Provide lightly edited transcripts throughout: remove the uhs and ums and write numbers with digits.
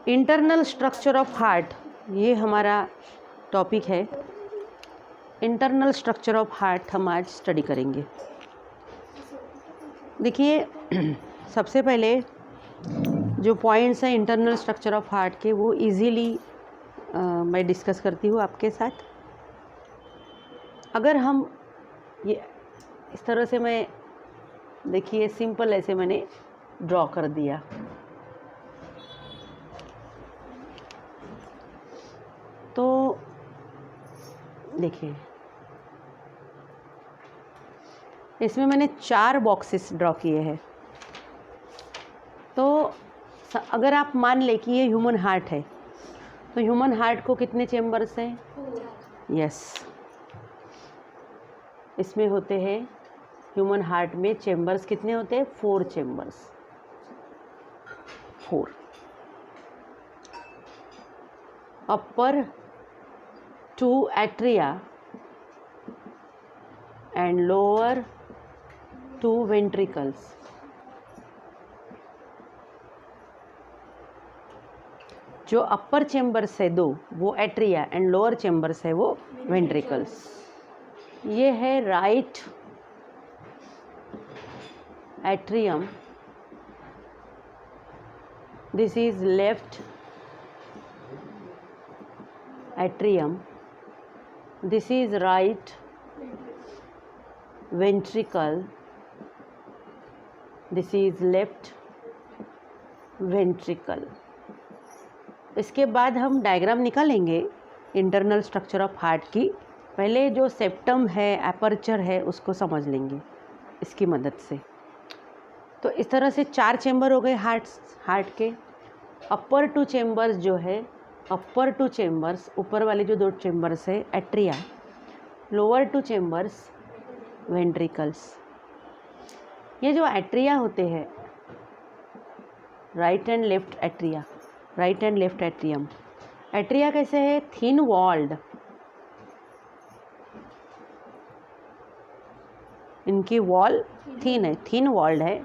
Internal structure of heart, ये हमारा topic है। इंटरनल स्ट्रक्चर ऑफ हार्ट हम आज स्टडी करेंगे। देखिए सबसे पहले जो पॉइंट्स हैं इंटरनल स्ट्रक्चर ऑफ हार्ट के, वो इजीली मैं डिस्कस करती हूँ आपके साथ। अगर हम ये इस तरह से, मैं देखिए सिंपल ऐसे मैंने ड्रॉ कर दिया। तो देखिए इसमें मैंने 4 बॉक्सेस ड्रॉ किए हैं। तो अगर आप मान लें कि ये ह्यूमन हार्ट है, तो ह्यूमन हार्ट को कितने चेम्बर्स हैं? यस, इसमें होते हैं ह्यूमन हार्ट में चेम्बर्स कितने होते हैं? 4 chambers, 4। Upper 2 atria and lower 2 ventricles. जो अपर चेम्बर्स है 2, वो एट्रिया, एंड लोअर चेम्बर्स है वो वेंट्रिकल्स। ये है right atrium, this is left atrium, this is right ventricle, this is left ventricle। इसके बाद हम डायग्राम निकालेंगे इंटरनल स्ट्रक्चर ऑफ हार्ट की। पहले जो सेप्टम है, एपर्चर है, उसको समझ लेंगे इसकी मदद से। तो इस तरह से 4 चेम्बर हो गए हार्ट के। अपर 2 चेम्बर्स जो है, अपर 2 चेम्बर्स, ऊपर वाले जो 2 चेम्बर्स है एट्रिया, लोअर 2 चेम्बर्स वेंट्रिकल्स। ये जो एट्रिया होते हैं, right and left atria, right and left atrium. Atria कैसे है? थिन वॉल्ड, इनकी वॉल थिन है, थिन वॉल्ड है।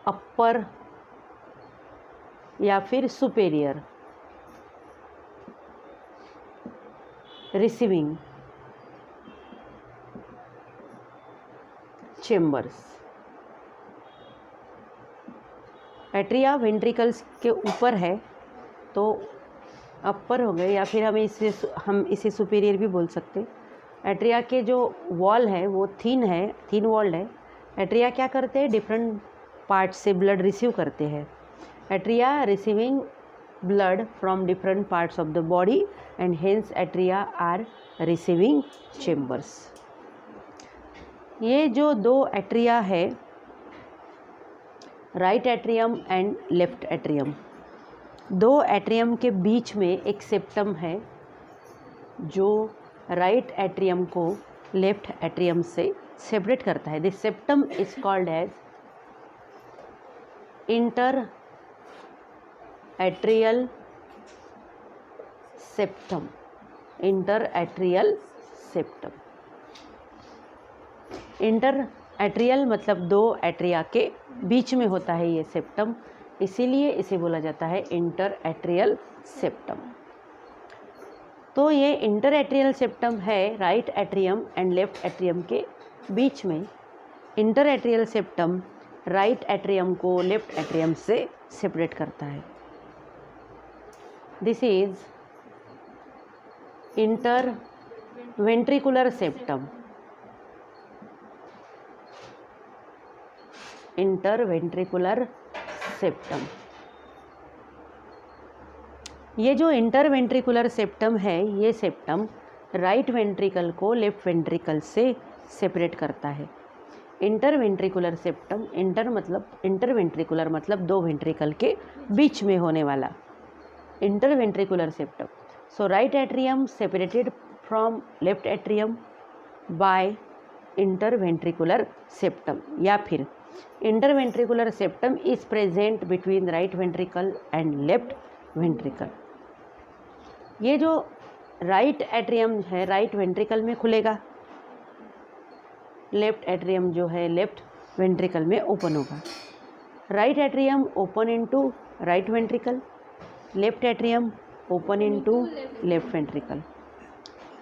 अपर या फिर superior, receiving chambers. Atria ventricles के ऊपर है तो अपर हो गए, या फिर हम इसे सुपीरियर भी बोल सकते। एट्रिया के जो वॉल है वो थिन है, थिन वॉल्ड है। एट्रिया क्या करते हैं? डिफरेंट पार्ट से ब्लड रिसीव करते हैं। Atria receiving blood from different parts of the body and hence atria are receiving chambers. ये जो 2 एट्रिया है, right atrium and left atrium, 2 atrium के बीच में एक सेप्टम है जो राइट एट्रियम को लेफ्ट एट्रियम से सेपरेट करता है। This septum is called as inter atrial septum, inter atrial septum. Inter atrial मतलब 2 एट्रिया के बीच में होता है ये सेप्टम, इसीलिए इसे बोला जाता है इंटर एट्रियल सेप्टम। तो ये इंटर एट्रियल सेप्टम है right atrium and left atrium के बीच में। Inter atrial septum right atrium को लेफ्ट एट्रियम से सेपरेट करता है। This is inter ventricular septum, interventricular septum. ये जो इंटरवेंट्रिकुलर सेप्टम है, ये सेप्टम राइट वेंट्रिकल को लेफ्ट वेंट्रिकल से सेपरेट करता है। इंटरवेंट्रिकुलर सेप्टम, इंटरवेंट्रिकुलर मतलब 2 वेंट्रिकल के बीच में होने वाला interventricular septum. So right atrium separated from left atrium by interventricular septum, या फिर interventricular septum is present between right ventricle and left ventricle. ये जो राइट एट्रियम है राइट वेंट्रिकल में खुलेगा, लेफ्ट एट्रियम जो है लेफ्ट वेंट्रिकल में ओपन होगा। Right atrium open into right ventricle, left atrium open into left ventricle,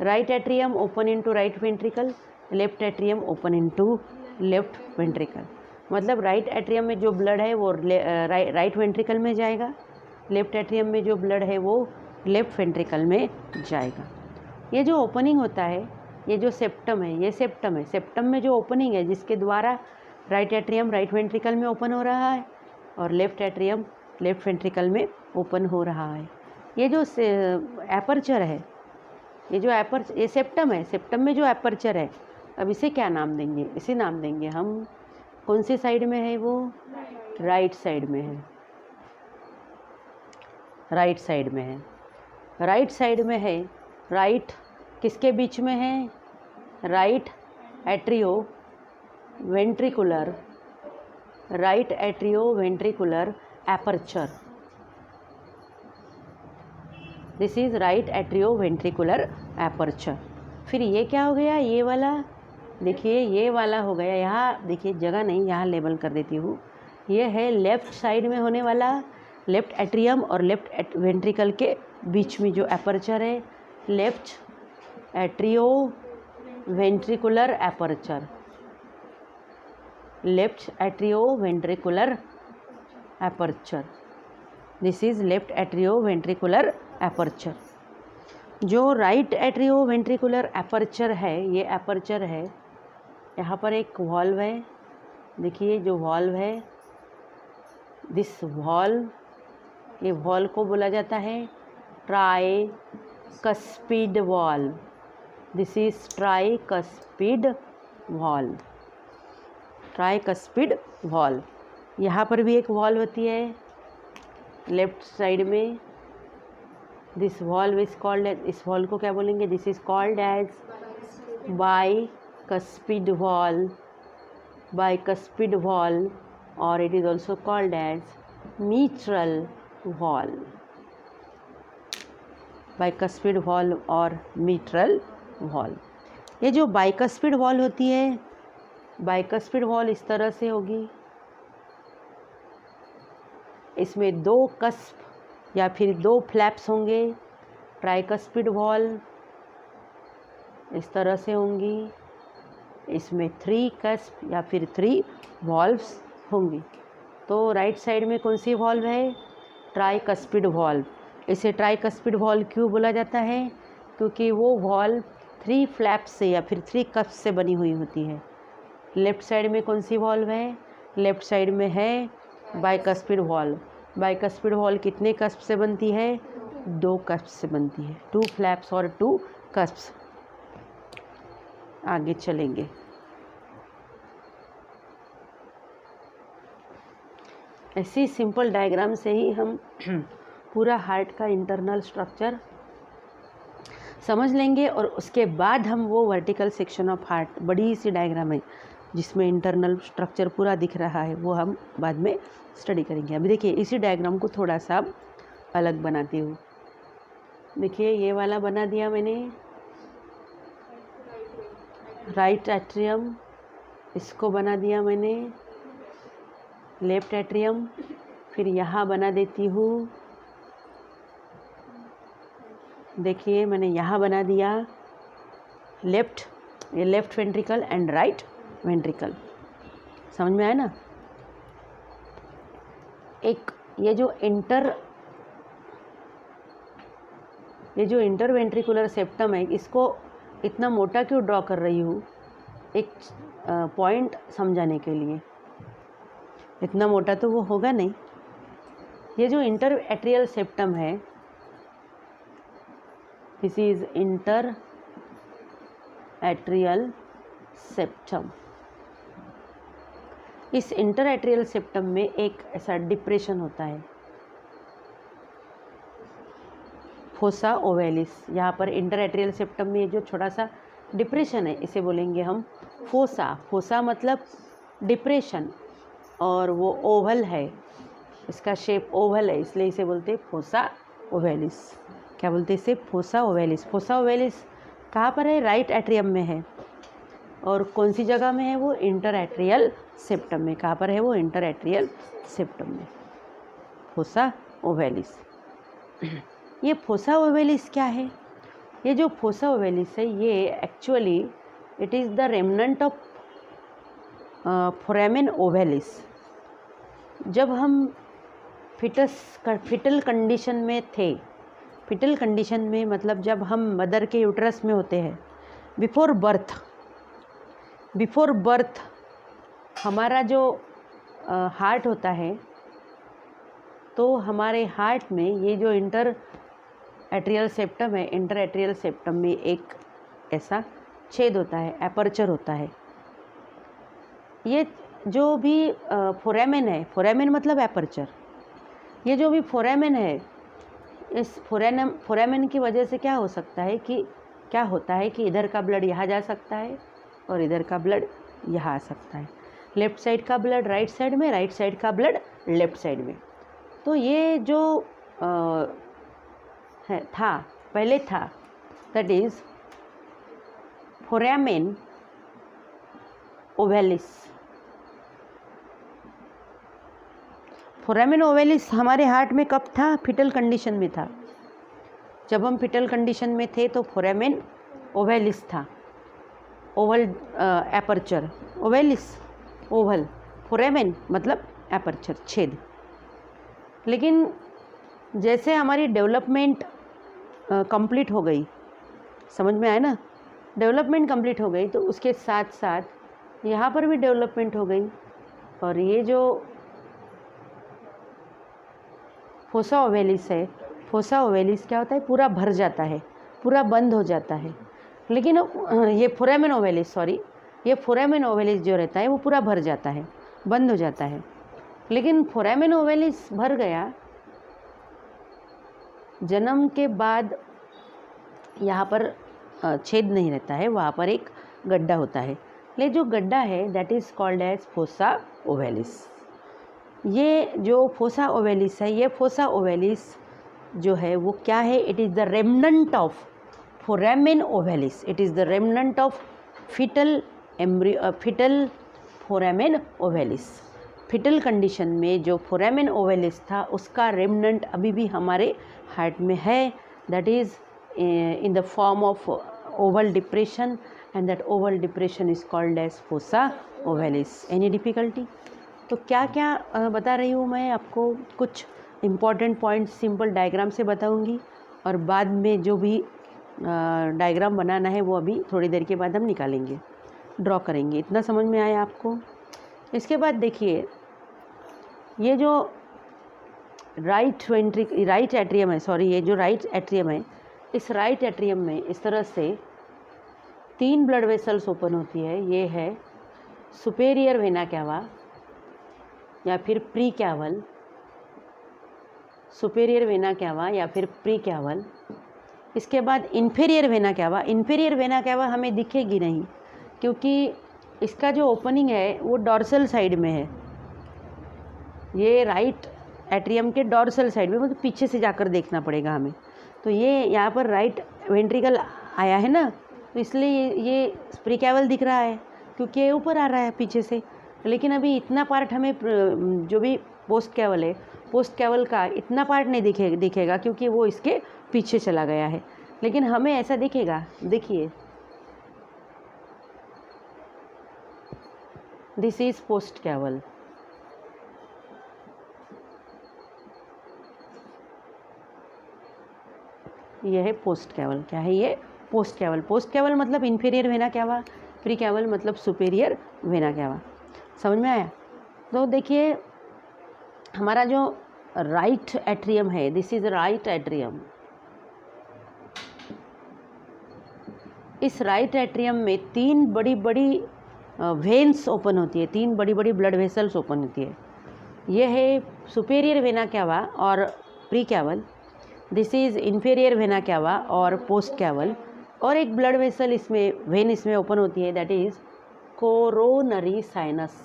right atrium open into right ventricle, left atrium open into left ventricle. मतलब right atrium में जो blood है वो right ventricle में जाएगा, left atrium में जो blood है वो लेफ्ट वेंट्रिकल में जाएगा। ये जो ओपनिंग होता है, ये जो सेप्टम है, ये सेप्टम है। सेप्टम में जो ओपनिंग है जिसके द्वारा राइट एट्रियम राइट वेंट्रिकल में ओपन हो रहा है और लेफ्ट एट्रियम लेफ्ट वेंट्रिकल में ओपन हो रहा है। ये जो एपर्चर है, ये सेप्टम है। सेप्टम में जो एपर्चर है, अब इसे क्या नाम देंगे? इसे नाम देंगे हम, कौन सी साइड में है वो? राइट साइड में है, राइट साइड में है, राइट साइड में है। राइट किसके बीच में है? Right atrio ventricular, right atrio ventricular aperture. This is right atrio ventricular aperture. फिर ये क्या हो गया? ये वाला देखिए, ये वाला हो गया। यहाँ देखिए, जगह नहीं, यहाँ लेबल कर देती हूँ। ये है लेफ़्ट साइड में होने वाला, लेफ़्ट एट्रियम और लेफ़्ट वेंट्रिकल के बीच में जो एपर्चर है, left atrio ventricular aperture, left atrio ventricular aperture. This is left atrio ventricular aperture. जो राइट एट्रियो वेंट्रिकुलर एपर्चर है, ये एपर्चर है, यहाँ पर एक वॉल्व है। देखिए जो वॉल्व है, दिस वॉल्व, ये वॉल्व को बोला जाता है tricuspid valve. This is tricuspid valve, tricuspid valve. यहाँ पर भी एक वॉल्व होती है लेफ्ट साइड में। दिस वॉल्व इज कॉल्ड, इस वॉल्व को क्या बोलेंगे? This is called as bicuspid valve, bicuspid valve, or it is also called as mitral valve, bicuspid valve और mitral valve। ये जो bicuspid valve होती है, bicuspid valve इस तरह से होगी, इसमें दो कस्प या फिर दो फ्लैप्स होंगे। ट्राइकस्पिड valve इस तरह से होंगी, इसमें 3 कस्प या फिर 3 वॉल्व्स होंगी। तो राइट साइड में कौन सी वॉल्व है? Tricuspid valve. इसे ट्राइकस्पिड वॉल्व क्यों बोला जाता है? क्योंकि वो वॉल्व 3 फ्लैप्स से या फिर 3 कस्प से बनी हुई होती है। लेफ़्ट साइड में कौन सी वॉल्व है? लेफ़्ट साइड में है बाइकस्पिड वॉल्व। बाइकस्पिड वॉल्व कितने कस्प से बनती है? 2 कस्प से बनती है, 2 फ्लैप्स और 2 कस्प्स। आगे चलेंगे। ऐसी सिंपल डायग्राम से ही हम पूरा हार्ट का इंटरनल स्ट्रक्चर समझ लेंगे और उसके बाद हम वो वर्टिकल सेक्शन ऑफ हार्ट, बड़ी सी डायग्राम है जिसमें इंटरनल स्ट्रक्चर पूरा दिख रहा है, वो हम बाद में स्टडी करेंगे। अभी देखिए इसी डायग्राम को थोड़ा सा अलग बनाती हूँ। देखिए ये वाला बना दिया मैंने, राइट एट्रियम, इसको बना दिया मैंने लेफ्ट एट्रियम। फिर यहाँ बना देती हूँ, देखिए मैंने यहाँ बना दिया लेफ्ट, ये left ventricle and right ventricle. समझ में आया ना? एक ये जो इंटर वेंट्रिकुलर सेप्टम है, इसको इतना मोटा क्यों ड्रॉ कर रही हूँ? एक पॉइंट समझाने के लिए। इतना मोटा तो वो होगा नहीं। ये जो इंटर एट्रियल सेप्टम है, this is inter atrial septum. इस इंटर एट्रियल सेप्टम में एक ऐसा डिप्रेशन होता है, फोसा ओवेलिस। यहाँ पर इंटर एट्रियल सेप्टम में जो छोटा सा डिप्रेशन है, इसे बोलेंगे हम फोसा। फोसा मतलब डिप्रेशन, और वो ओवल है, इसका शेप ओवल है, इसलिए इसे बोलते हैं फोसा ओवेलिस। क्या बोलते हैं इसे? Fossa ovalis. फोसा ओवेलिस कहाँ पर है? राइट एट्रियम में है। और कौन सी जगह में है वो, इंटर एट्रियल सेप्टम में। कहाँ पर है वो, इंटर एट्रियल सेप्टम में, फोसा ओवेलिस। ये फोसा ओवेलिस क्या है, ये जो फोसा ओवेलिस है ये actually it is the remnant of foramen ovalis. जब हम फिटल कंडीशन में थे, फिटल कंडीशन में मतलब जब हम मदर के यूट्रस में होते हैं, बिफोर बर्थ हमारा जो हार्ट होता है, तो हमारे हार्ट में ये जो इंटर एट्रियल सेप्टम है, इंटर एट्रियल सेप्टम में एक ऐसा छेद होता है, एपर्चर होता है। ये जो भी फोरामेन है, फोरामेन मतलब एपर्चर, ये जो भी फोरामेन है, इस फोरामेन की वजह से क्या हो सकता है कि क्या होता है कि इधर का ब्लड यहाँ जा सकता है और इधर का ब्लड यहाँ आ सकता है। लेफ़्ट साइड का ब्लड राइट साइड में, राइट साइड का ब्लड लेफ़्ट साइड में। तो ये जो पहले था that is foramen ovalis. Foramen ovalis हमारे हार्ट में कब था, फिटल कंडीशन में था। जब हम फिटल कंडीशन में थे तो फोरामेन ओवेलिस था, Oval aperture, ovalis Oval, foramen मतलब एपर्चर, छेद। लेकिन जैसे हमारी डेवलपमेंट कंप्लीट हो गई, समझ में आया ना, डेवलपमेंट कंप्लीट हो गई, तो उसके साथ साथ यहाँ पर भी डेवलपमेंट हो गई, और ये जो फोसा ओवेलिस है, फोसा ओवेलिस क्या होता है, पूरा भर जाता है, पूरा बंद हो जाता है। लेकिन ये फोरामेन ओवेलिस, ये फोरामेन ओवेलिस जो रहता है वो पूरा भर जाता है, बंद हो जाता है। लेकिन फोरामेन ओवेलिस भर गया, जन्म के बाद यहाँ पर छेद नहीं रहता है, वहाँ पर एक गड्ढा होता है। ले जो गड्ढा है that is called as fossa ovalis. ये जो फोसा ओवेलिस है, ये फोसा ओवेलिस जो है वो क्या है, it is the remnant of foramen ovalis, it is the remnant of fetal foramen ovalis. Fetal condition में जो फोरामेन ओवेलिस था उसका रेमनेंट अभी भी हमारे हार्ट में है, that is in the form of oval depression, and that oval depression is called as fossa ovalis. Any difficulty? तो क्या क्या बता रही हूँ मैं आपको, कुछ इम्पॉर्टेंट पॉइंट्स सिंपल डायग्राम से बताऊँगी, और बाद में जो भी डायग्राम बनाना है वो अभी थोड़ी देर के बाद हम निकालेंगे, ड्रॉ करेंगे। इतना समझ में आया आपको? इसके बाद देखिए, ये जो राइट एट्रियम है, ये जो राइट एट्रियम है, इस राइट एट्रियम में इस तरह से 3 ब्लड वेसल्स ओपन होती है। ये है सुपेरियर वेना कैवा या फिर pre caval, superior vena cava या फिर प्री कैवल। इसके बाद inferior vena cava. Inferior vena cava हमें दिखेगी नहीं क्योंकि इसका जो ओपनिंग है वो डॉर्सल साइड में है। ये राइट एट्रियम के डॉर्सल साइड में, मतलब पीछे से जाकर देखना पड़ेगा हमें। तो ये यहाँ पर राइट वेंट्रिकल आया है ना, तो इसलिए ये प्री कैवल दिख रहा है क्योंकि ये ऊपर आ रहा है पीछे से। लेकिन अभी इतना पार्ट हमें जो भी पोस्ट कैवल है, पोस्ट कैवल का इतना पार्ट नहीं दिखेगा क्योंकि वो इसके पीछे चला गया है। लेकिन हमें ऐसा दिखेगा, देखिए दिस इज पोस्ट कैवल, ये है पोस्ट कैवल। क्या है ये? Post caval. पोस्ट कैवल मतलब inferior vena cava, pre caval मतलब सुपेरियर वेना कैवा। समझ में आया? तो देखिए हमारा जो राइट एट्रियम है, दिस इज राइट एट्रियम। इस राइट एट्रियम में 3 बड़ी बड़ी वेन्स ओपन होती है, 3 बड़ी बड़ी ब्लड वेसल्स ओपन होती है। ये है सुपेरियर वेना कैवा और pre caval, this is inferior vena cava और पोस्ट कैवल, और एक ब्लड वेसल इसमें वेन इसमें ओपन होती है, that is coronary sinus.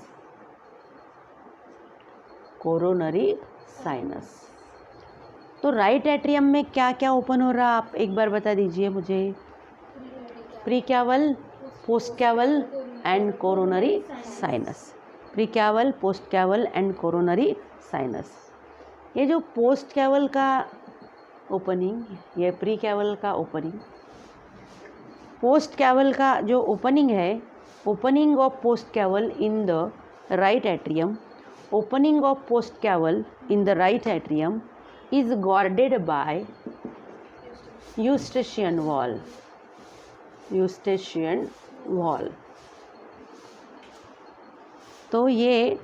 Coronary sinus. तो राइट एट्रियम में क्या क्या ओपन हो रहा, आप एक बार बता दीजिए मुझे। Pre caval, post caval and coronary sinus, precaval, post caval and coronary sinus. ये जो पोस्ट कैवल का ओपनिंग, ये प्री कैवल का ओपनिंग, पोस्ट कैवल का जो ओपनिंग है, opening of post caval in the right atrium, opening of post caval in the right atrium is guarded by Eustachian valve, Eustachian valve. तो ये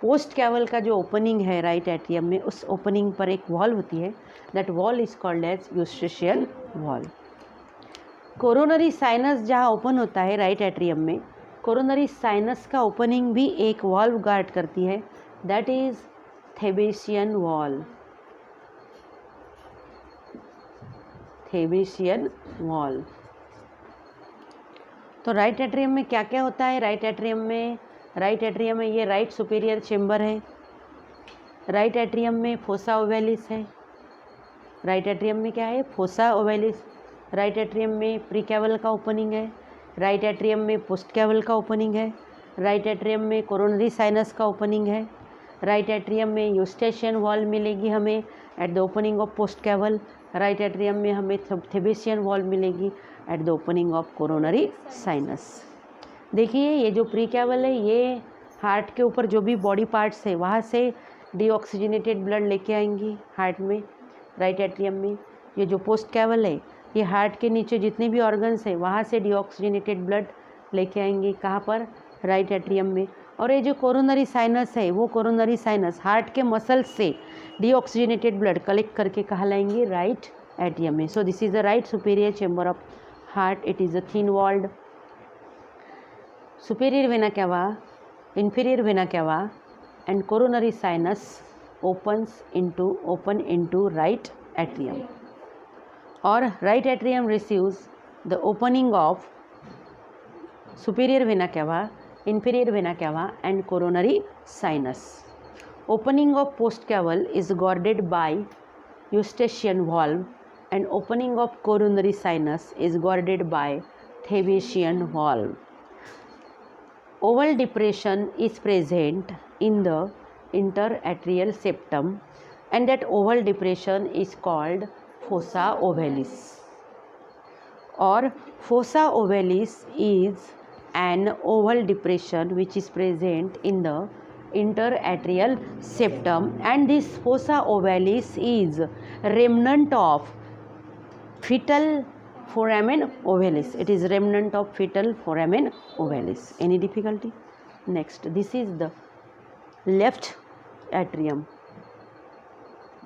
post caval का जो opening है right atrium में, उस ओपनिंग पर एक वॉल होती है, that valve is called as eustachian valve. Coronary sinus जहाँ ओपन होता है राइट एट्रियम में, कोरोनरी साइनस का ओपनिंग भी एक वॉल्व गार्ड करती है, that is thebesian valve, thebesian valve. तो राइट एट्रियम में क्या क्या होता है? राइट एट्रियम में ये राइट सुपीरियर चेम्बर है, राइट एट्रियम में फोसा ओवेलिस है, राइट एट्रियम में क्या है? Fossa ovalis. राइट एट्रियम में प्री कैवल का ओपनिंग है, राइट एट्रियम में पोस्ट कैवल का ओपनिंग है, राइट एट्रियम में कोरोनरी साइनस का ओपनिंग है, राइट एट्रियम में यूस्टेशियन वॉल मिलेगी हमें at the opening of post caval, right atrium में हमें थेबेशियन वॉल मिलेगी at the opening of coronary sinus. देखिए ये जो प्री कैवल है, ये हार्ट के ऊपर जो भी बॉडी पार्ट्स है वहाँ से डीऑक्सीजनेटेड ब्लड लेके आएंगी हार्ट में, राइट एट्रियम में। ये जो पोस्ट कैवल है, ये हार्ट के नीचे जितने भी ऑर्गन्स हैं वहाँ से डीऑक्सीजनेटेड ब्लड लेके आएंगे, कहाँ पर? राइट एट्रियम में। और ये जो कोरोनरी साइनस है, वो कोरोनरी साइनस हार्ट के मसल्स से डीऑक्सीजनेटेड ब्लड कलेक्ट करके कहाँ लाएंगे? राइट एट्रियम में। So this is the right superior chamber of heart, it is a thin walled. Superior vena cava, inferior vena cava and coronary sinus open into right atrium, or right atrium receives the opening of superior vena cava, inferior vena cava and coronary sinus. Opening of post caval is guarded by eustachian valve and opening of coronary sinus is guarded by Thebesian valve. Oval depression is present in the interatrial septum and that oval depression is called fossa ovalis, or fossa ovalis is an oval depression which is present in the interatrial septum, and this fossa ovalis is remnant of fetal foramen ovalis. It is remnant of fetal foramen ovalis. Any difficulty? Next, this is the left atrium.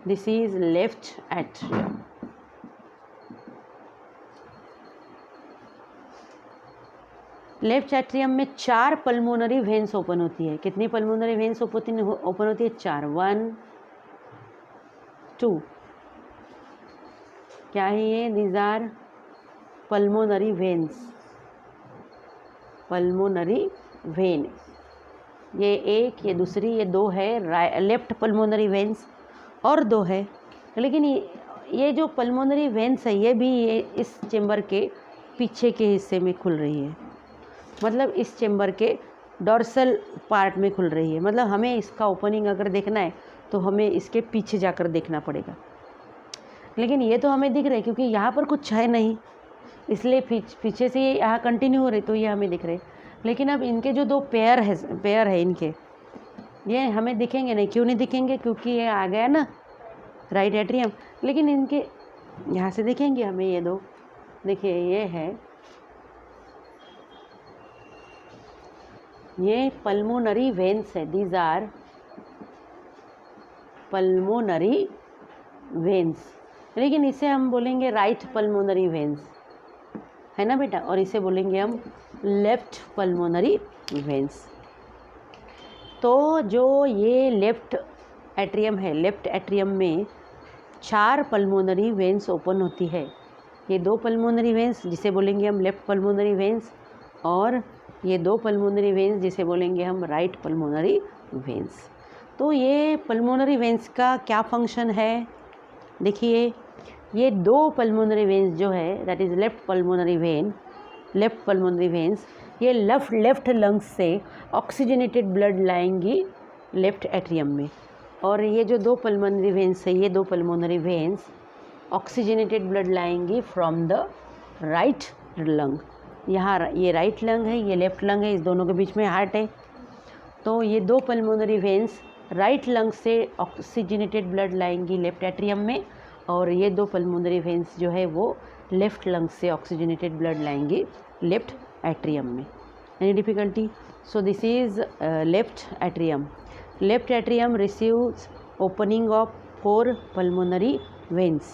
This is left atrium. Left atrium में 4 pulmonary veins open होती है। कितनी pulmonary veins open होती है? 4। 1 2 क्या है ये? These are pulmonary veins, pulmonary vein. ये एक, ये दूसरी, ये 2 है लेफ्ट पल्मोनरी वेन्स, और 2 है। लेकिन ये जो पल्मोनरी वेन्स है, ये भी ये इस चेम्बर के पीछे के हिस्से में खुल रही है, मतलब इस चेम्बर के डॉर्सल पार्ट में खुल रही है। मतलब हमें इसका ओपनिंग अगर देखना है तो हमें इसके पीछे जाकर देखना पड़ेगा। लेकिन ये तो हमें दिख रहा है क्योंकि यहाँ पर कुछ है नहीं, इसलिए पीछे से ये यहाँ कंटिन्यू हो रही, तो ये हमें दिख रहे। लेकिन अब इनके जो 2 पेयर है इनके, ये हमें दिखेंगे नहीं। क्यों नहीं दिखेंगे? क्योंकि ये आ गया ना राइट एट्रियम। लेकिन इनके यहाँ से दिखेंगे हमें ये 2। देखिए ये है, ये पल्मोनरी वेन्स है। दीज आर पल्मोनरी वेन्स, लेकिन इसे हम बोलेंगे राइट पल्मोनरी वेन्स, है ना बेटा? और इसे बोलेंगे हम लेफ्ट पल्मोनरी वेन्स। तो जो ये लेफ्ट एट्रियम है, लेफ्ट एट्रियम में 4 पल्मोनरी वेन्स ओपन होती है। ये 2 पल्मोनरी वेन्स जिसे बोलेंगे हम लेफ्ट पल्मोनरी वेन्स, और ये 2 पल्मोनरी वेन्स जिसे बोलेंगे हम राइट पल्मोनरी वेन्स। तो ये पल्मोनरी वेन्स का क्या फंक्शन है? देखिए ये 2 पल्मोनरी वेन्स जो है, that is left pulmonary veins, ये लेफ्ट लंग्स से ऑक्सीजनेटेड ब्लड लाएंगी लेफ्ट एट्रियम में, और ये जो दो पल्मोनरी वेन्स है, ये दो पल्मोनरी वेन्स ऑक्सीजनेटेड ब्लड लाएंगी फ्रॉम द राइट लंग। यहाँ ये राइट लंग है, ये लेफ्ट लंग है, इस दोनों के बीच में हार्ट है। तो ये दो पल्मोनरी वेन्स राइट लंग से ऑक्सीजनेटेड ब्लड लाएंगी लेफ्ट एट्रियम में, और ये दो पल्मोनरी वेन्स जो है वो लेफ्ट लंग से ऑक्सीजनेटेड ब्लड लाएंगी लेफ्ट एट्रियम में। Any difficulty? So this is left atrium. Left atrium receives opening of 4 pulmonary veins.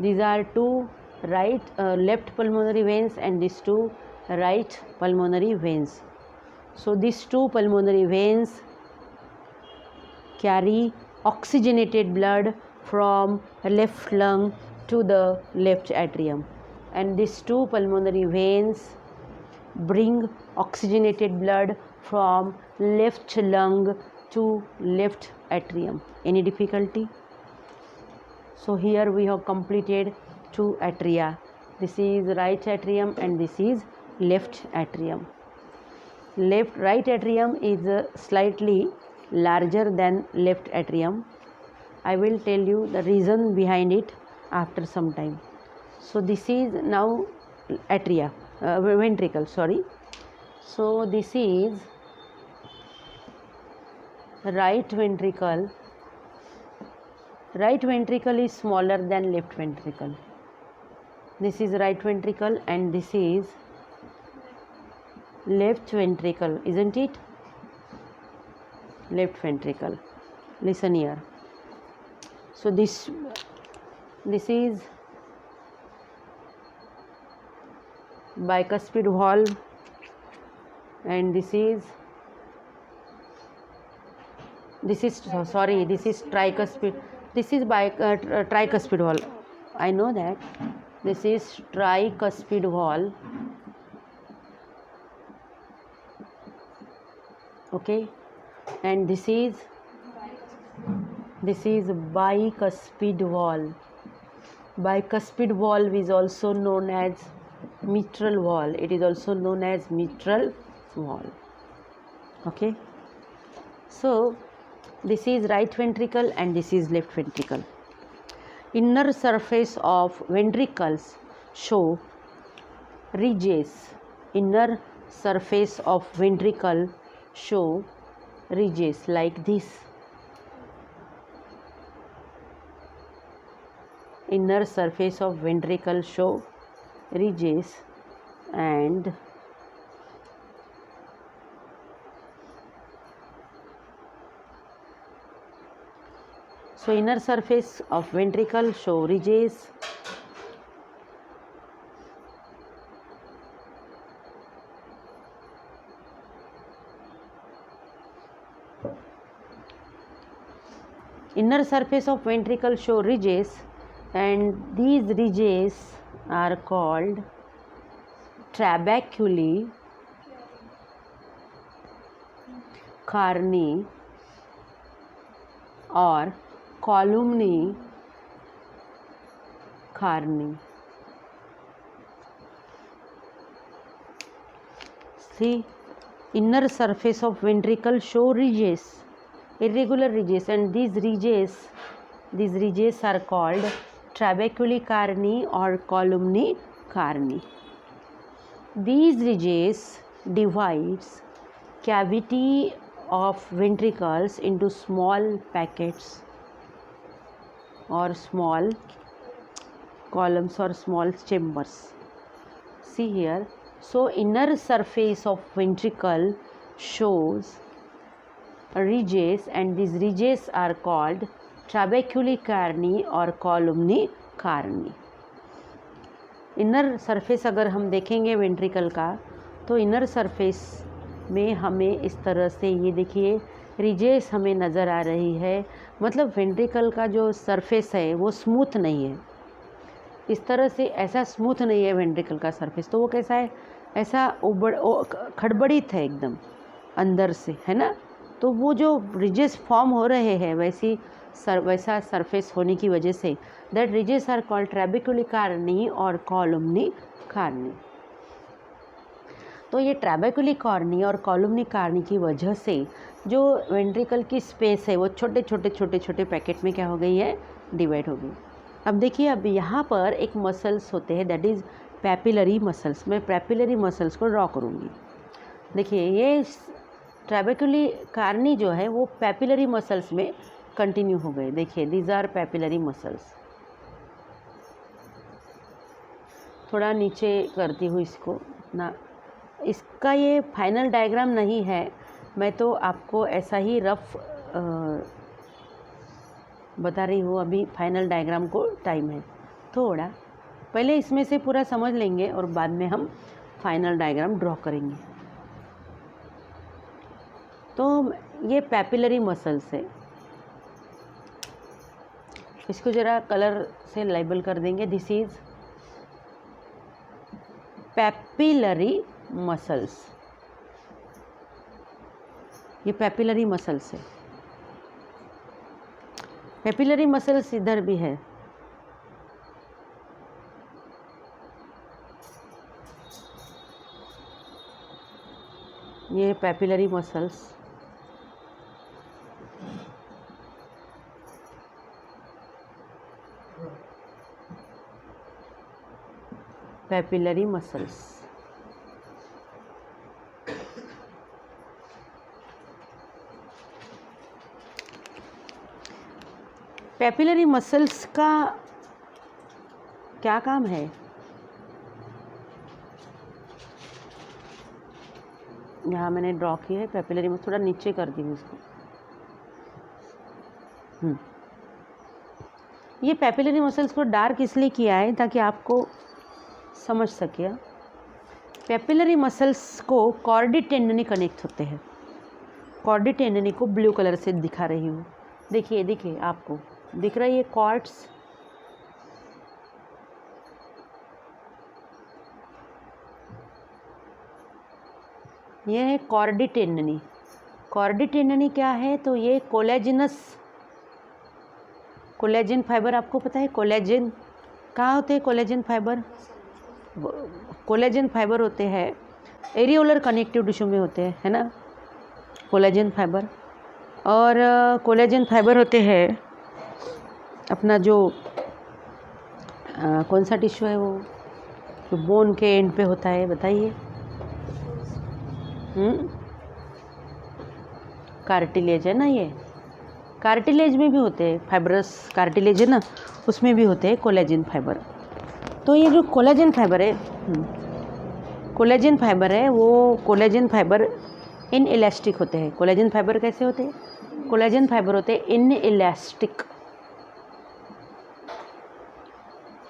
These are two left pulmonary veins and these two right pulmonary veins. So these two pulmonary veins carry oxygenated blood from left lung to the left atrium, and these two pulmonary veins bring oxygenated blood from left lung to left atrium. Any difficulty? So here we have completed two atria. This is right atrium and this is left atrium. Right atrium is slightly larger than left atrium. I will tell you the reason behind it after some time. So this is now atria, ventricle, sorry. So this is right ventricle. Right ventricle is smaller than left ventricle. This is right ventricle and this is left ventricle, isn't it? Left ventricle. Listen here. So this is bicuspid valve and this is tricuspid. This is tricuspid valve. I know that. This is tricuspid valve. Okay, and this is bicuspid valve. Bicuspid valve is also known as mitral valve. It is also known as mitral valve. Okay, so this is right ventricle and this is left ventricle. Inner surface of ventricles show ridges. Inner surface of ventricle show ridges like this. Inner surface of ventricle show ridges and so inner surface of ventricle show ridges and these ridges are called trabeculae, carni or columnae carni. See, inner surface of ventricle show ridges, irregular ridges, and these ridges are called trabeculae carni or columnae carni. These ridges divides cavity of ventricles into small packets or small columns or small chambers. See here. So inner surface of ventricle shows ridges and these ridges are called trabeculae carni or columnae carni. Inner surface अगर हम देखेंगे ventricle का तो inner surface में हमें इस तरह से ये देखिए रिजेस हमें नज़र आ रही है। मतलब वेंट्रिकल का जो सरफेस है वो स्मूथ नहीं है, इस तरह से ऐसा स्मूथ नहीं है वेंट्रिकल का सरफेस। तो वो कैसा है, ऐसा खड़बड़ित है एकदम अंदर से, है ना। तो वो जो रिजेस फॉर्म हो रहे हैं वैसा सरफेस होने की वजह से that ridges are called trabecular carneae और कॉलमनी कार्नी। तो ये ट्रैबेकुलर कॉर्नी और कॉलुमनी कॉर्नी की वजह से जो वेंट्रिकल की स्पेस है वो छोटे छोटे छोटे छोटे पैकेट में क्या हो गई है, डिवाइड हो गई। अब देखिए, अब यहाँ पर एक मसल्स होते हैं, दैट इज़ पैपिलरी मसल्स। मैं पैपिलरी मसल्स को ड्रॉ करूँगी। देखिए, ये ट्रैबेकुलर कॉर्नी जो है वो पैपिलरी मसल्स में कंटिन्यू हो गए। देखिए, दीज आर पैपिलरी मसल्स। थोड़ा नीचे करती हूँ इसको ना, इसका ये फाइनल डायग्राम नहीं है, मैं तो आपको ऐसा ही रफ बता रही हूँ। अभी फाइनल डायग्राम को टाइम है थोड़ा, पहले इसमें से पूरा समझ लेंगे और बाद में हम फाइनल डायग्राम ड्रॉ करेंगे। तो ये पैपिलरी मसल्स है, इसको ज़रा कलर से लेबल कर देंगे। दिस इज़ पैपिलरी मसल्स, ये पैपिलरी मसल्स है। पैपिलरी मसल्स इधर भी है, ये papillary muscles. Papillary muscles papillary muscles का क्या काम है? यहाँ मैंने ड्रॉ किया है पैपिलरी मसल्स, थोड़ा नीचे कर दी हूँ इसको। ये पैपिलरी मसल्स को डार्क इसलिए किया है ताकि आपको समझ सके। पैपिलरी मसल्स को कॉर्डी टेंडनी कनेक्ट होते हैं। कॉर्डी टेंडनी को ब्लू कलर से दिखा रही हूँ। देखिए देखिए, आपको दिख रहा है ये कॉर्ड्स, ये है कॉर्डी टेंडनी। कॉर्डी टेंडनी क्या है? तो ये कोलेजन फाइबर, आपको पता है कोलेजन कहाँ होते हैं? कोलेजन फाइबर होते हैं एरियोलर कनेक्टिव टिश्यू में होते हैं, है ना, कोलेजन फाइबर। और कोलेजन फाइबर होते हैं अपना जो कौन सा टिश्यू है वो जो बोन के एंड पे होता है, बताइए। कार्टिलेज है ना, ये कार्टिलेज में भी होते हैं, फाइब्रस कार्टिलेज है ना, उसमें भी होते हैं कोलेजन फाइबर। तो ये जो कोलेजन फाइबर है वो कोलेजन फाइबर इन इलास्टिक होते हैं। कोलेजन फाइबर कैसे होते हैं? कोलेजन फाइबर होते हैं इन इलास्टिक।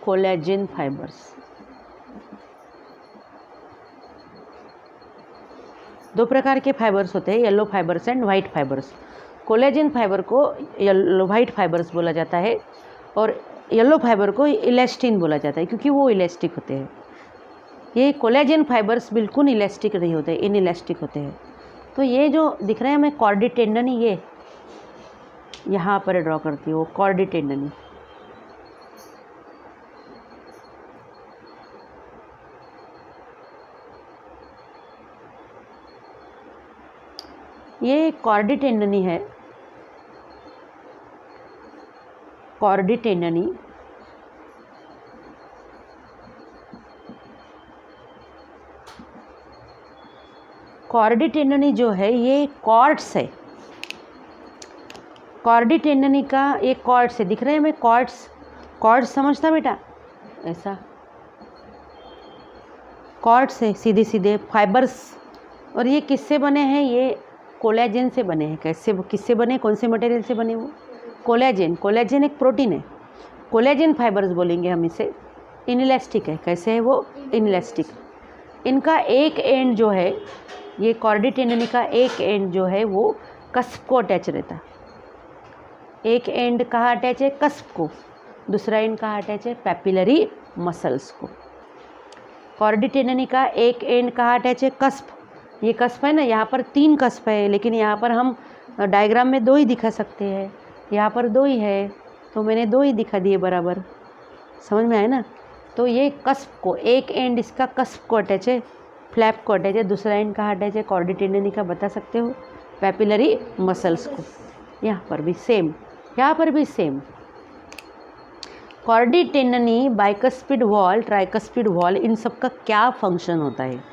कोलेजन फाइबर्स दो प्रकार के फाइबर्स होते हैं, yellow fibres and white fibres. Collagen fibre को येलो वाइट फाइबर्स बोला जाता है और येलो फाइबर को इलास्टिन बोला जाता है क्योंकि वो इलास्टिक होते हैं। ये कोलेजन फाइबर्स बिल्कुल इलास्टिक नहीं होते, इन इलास्टिक होते हैं। तो ये जो दिख रहे हैं हमें कॉर्डी टेंडनी, ये यहाँ पर ड्रॉ करती हूँ कॉर्डी टेंडनी। ये कॉर्डी टेंडनी है, कॉर्डी टेंडनी। कॉर्डी टेंडनी जो है ये कॉर्ड्स है। कॉर्डी टेंडनी का ये कॉर्ड्स है, दिख रहे हैं हमें कॉर्ड्स समझता बेटा? ऐसा कॉर्ड्स है, सीधे सीधे फाइबर्स। और ये किससे बने हैं? ये कोलेजन से बने हैं। कैसे, किससे बने, कौन से मटेरियल से बने? वो कोलेजन एक प्रोटीन है। कोलेजन फाइबर्स बोलेंगे हम इसे। इनइलास्टिक है। कैसे है वो? इनइलास्टिक। इनका एक एंड जो है, ये कॉर्डी टेंडनी का एक एंड जो है वो कस्प को अटैच रहता है। एक एंड कहाँ अटैच है? कस्प को। दूसरा एंड कहाँ अटैच है? पैपिलरी मसल्स को। कॉर्डी टेंडनी का एक एंड कहाँ अटैच है? कस्प। ये कस्प है ना, यहाँ पर 3 कस्प है, लेकिन यहाँ पर हम डायग्राम में 2 ही दिखा सकते हैं। यहाँ पर 2 ही है तो मैंने 2 ही दिखा दिए बराबर। समझ में आया ना? तो ये कस्प को, एक एंड इसका कस्प को अटैच है फ्लैप को अटैच है, दूसरा एंड कहाँ अटैच है, कॉर्डी टेंडनी का बता सकते हो, पैपिलरी मसल्स को। यहाँ पर भी सेम, यहाँ पर भी same. Chordae tendineae, bicuspid valve, tricuspid valve, इन सब का क्या फंक्शन होता है?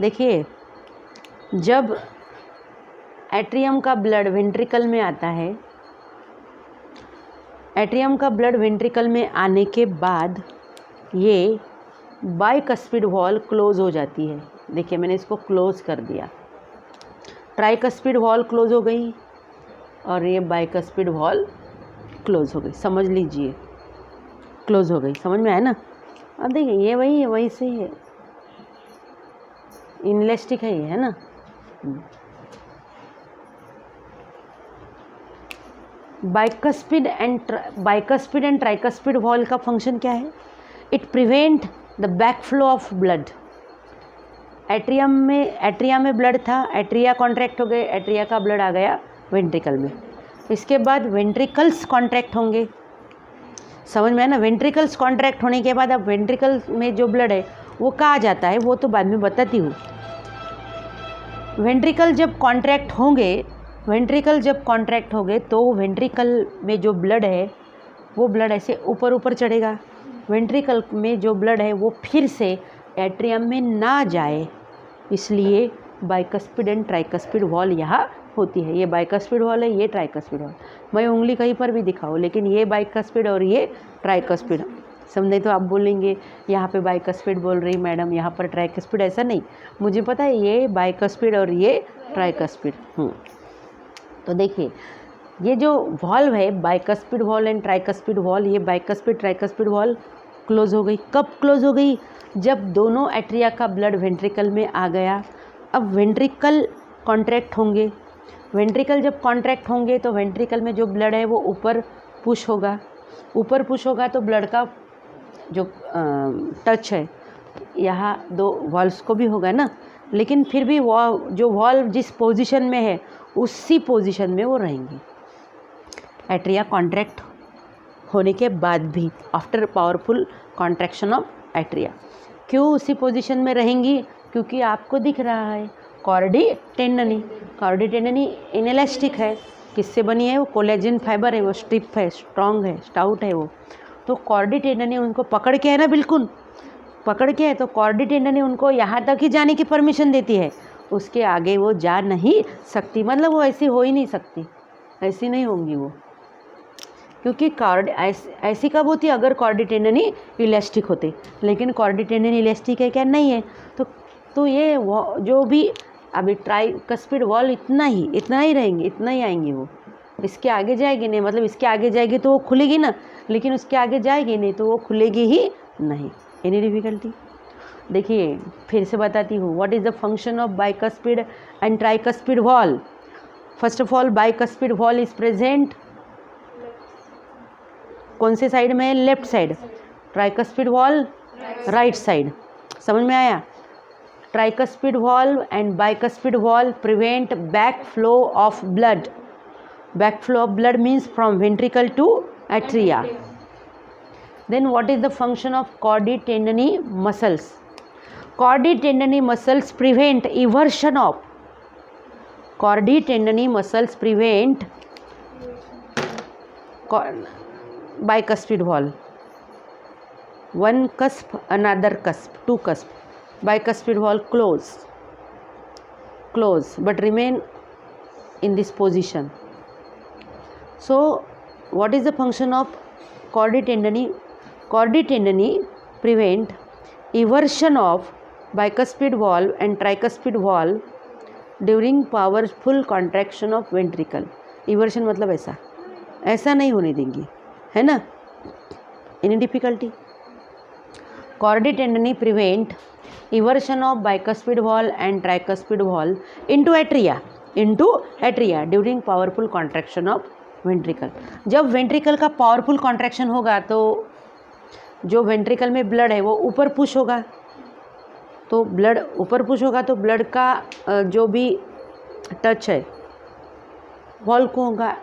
देखिए, जब एट्रियम का ब्लड वेंट्रिकल में आता है, एट्रियम का ब्लड वेंट्रिकल में आने के बाद ये बाइकस्पिड वॉल क्लोज हो जाती है। देखिए मैंने इसको क्लोज कर दिया, ट्राइकस्पिड वॉल क्लोज हो गई और ये बाइकस्पिड वॉल क्लोज हो गई। समझ लीजिए, क्लोज हो गई, समझ में आया ना? अब देखिए ये वही है, वही से है, इनलेस्टिक है ये, है ना? बाइकस्पिड एंड ट्राइकस्पिड वॉल का फंक्शन क्या है? It prevent the back flow of blood. Atria में ब्लड था, एट्रिया कॉन्ट्रैक्ट हो गए, एट्रिया का ब्लड आ गया वेंट्रिकल में, इसके बाद वेंट्रिकल्स कॉन्ट्रैक्ट होंगे। समझ में है ना? वेंट्रिकल्स कॉन्ट्रैक्ट होने के बाद अब वेंट्रिकल में जो ब्लड है वो कहाँ जाता है, वो तो बाद में बताती हूँ। वेंट्रिकल जब कॉन्ट्रैक्ट होंगे तो वेंट्रिकल में जो ब्लड है वो ब्लड ऐसे ऊपर ऊपर चढ़ेगा। वेंट्रिकल में जो ब्लड है वो फिर से एट्रियम में ना जाए, इसलिए बाइकस्पिड एंड ट्राइकस्पिड वॉल यहाँ होती है। ये बाइकस्पिड वॉल है, ये ट्राइकस्पिड वॉल। मैं उंगली कहीं पर भी दिखाऊँ, लेकिन ये बाइकस्पिड और ये ट्राइकस्पिड। समझे तो आप बोलेंगे यहाँ पे बाइकस्पिड बोल रही मैडम, यहाँ पर ट्राइकस्पिड। ऐसा नहीं, मुझे पता है ये बाइकस्पिड और ये ट्राइकस्पिड। तो देखिए ये जो वॉल्व है, bicuspid valve and tricuspid wall, ये बाइकस्पिड ट्राइकस्पिड वॉल क्लोज हो गई। कब क्लोज हो गई? जब दोनों एट्रिया का ब्लड वेंट्रिकल में आ गया। अब वेंट्रिकल कॉन्ट्रैक्ट होंगे, वेंट्रिकल जब कॉन्ट्रैक्ट होंगे तो वेंट्रिकल में जो ब्लड है वो ऊपर पुश होगा, ऊपर पुश होगा तो ब्लड का जो टच है यहाँ दो वॉल्व्स को भी होगा ना, लेकिन फिर भी जो वॉल्व जिस पोजीशन में है उसी पोजीशन में वो रहेंगी एट्रिया कॉन्ट्रैक्ट होने के बाद भी, after powerful contraction of atria. क्यों उसी पोजीशन में रहेंगी? क्योंकि आपको दिख रहा है कॉर्डी टेंडनी। कॉर्डी टेंडनी इनएलास्टिक है, किससे बनी है? वो कोलेजन फाइबर है, वो स्टिफ है, स्ट्रॉन्ग है, स्टाउट है वो। तो कॉर्डी टेंडनी उनको पकड़ के है ना, बिल्कुल पकड़ के है, तो कॉर्डी टेंडनी उनको यहाँ तक ही जाने की परमिशन देती है, उसके आगे वो जा नहीं सकती। मतलब वो ऐसी हो ही नहीं सकती, ऐसी नहीं होंगी वो, क्योंकि ऐसी कब होती? अगर कॉर्डी टेंडनी इलास्टिक होते, लेकिन कॉर्डी टेंडनी इलास्टिक है क्या? नहीं है। तो ये जो भी अभी ट्राइकस्पिड वॉल इतना ही रहेंगे, इतना ही आएंगे वो, इसके आगे जाएगी नहीं। मतलब इसके आगे जाएगी तो वो खुलेगी ना, लेकिन उसके आगे जाएगी नहीं तो वो खुलेगी ही नहीं। Any difficulty? देखिए फिर से बताती हूँ, what is the function of bicuspid and tricuspid valve? First of all bicuspid valve is present कौन से साइड में? Left side. Tricuspid valve right side. समझ में आया? Tricuspid valve and bicuspid valve prevent back flow of blood. Back flow of blood means from ventricle to atria. Then what is the function of chordae tendinae muscles? Chordae tendinae muscles prevent eversion of. Chordae tendinae muscles prevent bicuspid wall. One cusp, another cusp, two cusp. Bicuspid wall close, but remain in this position. So, what is the function of chordae tendinae? Chordae tendinae prevent eversion of bicuspid valve and tricuspid valve during powerful contraction of ventricle. Eversion मतलब ऐसा नहीं होने देंगी, है ना? Any difficulty? Chordae tendinae prevent eversion of bicuspid valve and tricuspid valve into atria during powerful contraction of ventricle. जब ventricle का powerful contraction होगा तो जो वेंट्रिकल में ब्लड है वो ऊपर पुश होगा, तो ब्लड का जो भी टच है वॉल को होगा,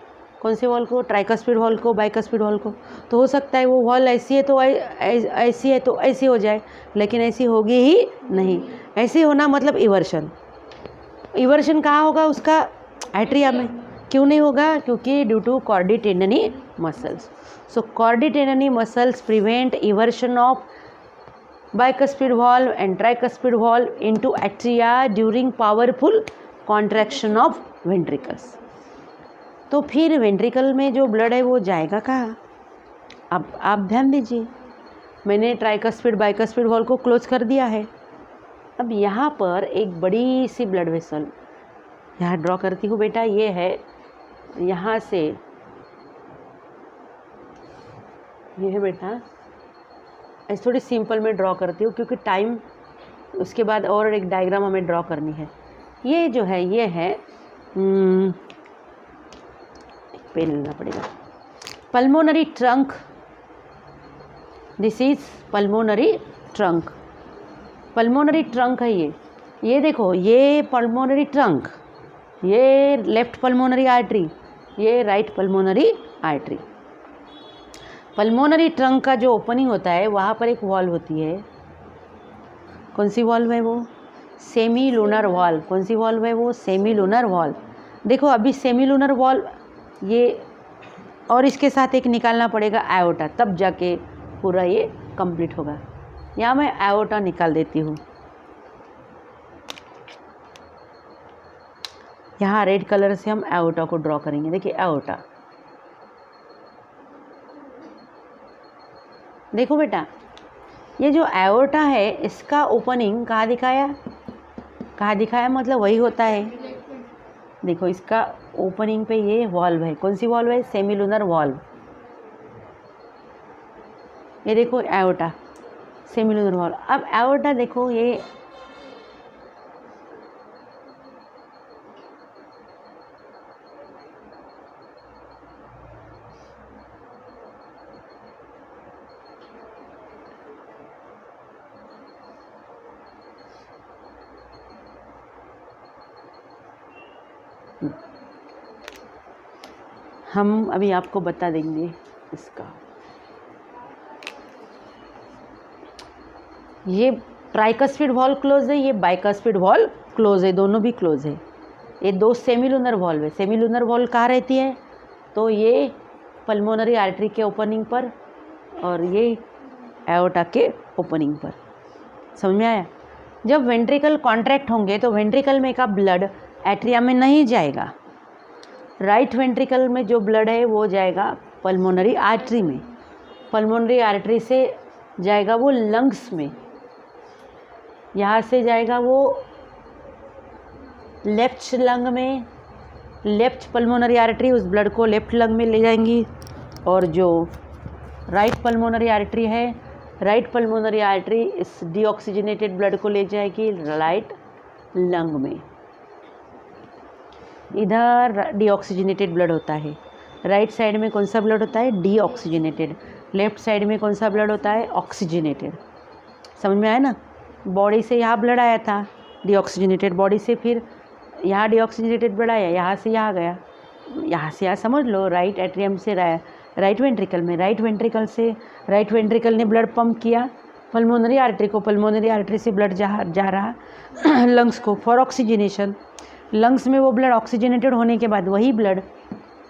कौन से वॉल को? ट्राइकस्पिड वॉल को, बाइकस्पिड वॉल को। तो हो सकता है वो वॉल ऐसी है तो ऐसी है तो ऐसी हो जाए, लेकिन ऐसी होगी ही नहीं। ऐसी होना मतलब इवर्शन। इवर्शन कहाँ होगा उसका? एट्रिया में। क्यों नहीं होगा? क्योंकि due to chordae tendineae muscles. So chordae tendineae muscles prevent eversion of bicuspid valve and tricuspid valve into atria during powerful contraction of ventricles। तो फिर वेंट्रिकल में जो ब्लड है वो जाएगा कहाँ? अब आप ध्यान दीजिए, मैंने ट्राइकस्पिड बाइकस्पिड वॉल को क्लोज कर दिया है। अब यहाँ पर एक बड़ी सी ब्लड वेसल यहाँ ड्रॉ करती हूँ बेटा। ये है यहाँ से, ये है बेटा, ऐसे थोड़ी सिंपल में ड्रॉ करती हूँ क्योंकि टाइम, उसके बाद और एक डायग्राम हमें ड्रॉ करनी है। ये जो है ये है पेन लेना पड़ेगा। Pulmonary trunk, this is pulmonary trunk. Pulmonary trunk है ये देखो, ये पल्मोनरी ट्रंक, ये लेफ्ट पल्मोनरी आर्टरी, ये right pulmonary artery. Pulmonary trunk का जो ओपनिंग होता है वहाँ पर एक वॉल्व होती है। कौन सी वॉल्व है वो? Semi lunar valve. कौन सी वॉल्व है वो? Semi lunar valve. देखो अभी सेमी लूनर वॉल्व ये, और इसके साथ एक निकालना पड़ेगा आयोटा, तब जाके पूरा ये कंप्लीट होगा। यहाँ मैं आयोटा निकाल देती हूँ। यहाँ रेड कलर से हम आयोटा को ड्रॉ करेंगे। देखिए आयोटा, देखो बेटा, ये जो एओर्टा है इसका ओपनिंग कहाँ दिखाया? कहाँ दिखाया मतलब वही होता है। देखो इसका ओपनिंग पे ये वॉल्व है। कौन सी वॉल्व है? Semi lunar valve. ये देखो एओर्टा, सेमी लूनर वॉल्व। अब एओर्टा देखो ये हम अभी आपको बता देंगे इसका। ये ट्राइकस्पिड वॉल्व क्लोज है, ये बाइकस्पिड वॉल्व क्लोज है, दोनों भी क्लोज है। ये दो सेमी लूनर वॉल्व है। सेमी लूनर वॉल्व कहाँ रहती है? तो ये पल्मोनरी आर्टरी के ओपनिंग पर और ये एओर्टा के ओपनिंग पर। समझ में आया? जब वेंट्रिकल कॉन्ट्रैक्ट होंगे तो वेंट्रिकल में का ब्लड एट्रिया में नहीं जाएगा। राइट वेंट्रिकल में जो ब्लड है वो जाएगा पल्मोनरी आर्टरी में। पल्मोनरी आर्टरी से जाएगा वो लंग्स में। यहाँ से जाएगा वो लेफ्ट लंग में, लेफ्ट पल्मोनरी आर्टरी उस ब्लड को लेफ्ट लंग में ले जाएंगी। और जो राइट पल्मोनरी आर्टरी है, राइट पल्मोनरी आर्टरी इस डीऑक्सीजनेटेड ब्लड को ले जाएगी राइट लंग में। इधर डीऑक्सीजनेटेड ब्लड होता है। राइट साइड में कौन सा ब्लड होता है? डीऑक्सीजनेटेड। लेफ्ट साइड में कौन सा ब्लड होता है? ऑक्सीजनेटेड। समझ में आया ना? बॉडी से यहाँ ब्लड आया था डीऑक्सीजनेटेड, बॉडी से फिर यहाँ डीऑक्सीजनेटेड ब्लड आया, यहाँ से यहाँ गया, यहाँ से यहाँ समझ लो राइट एट्रियम से राइट वेंट्रिकल में। राइट वेंट्रिकल से राइट वेंट्रिकल ने ब्लड पंप किया पल्मोनरी आर्टरी को, पल्मोनरी आर्टरी से ब्लड जा रहा लंग्स को फॉर ऑक्सीजनेशन। लंग्स में वो ब्लड ऑक्सीजनेटेड होने के बाद वही ब्लड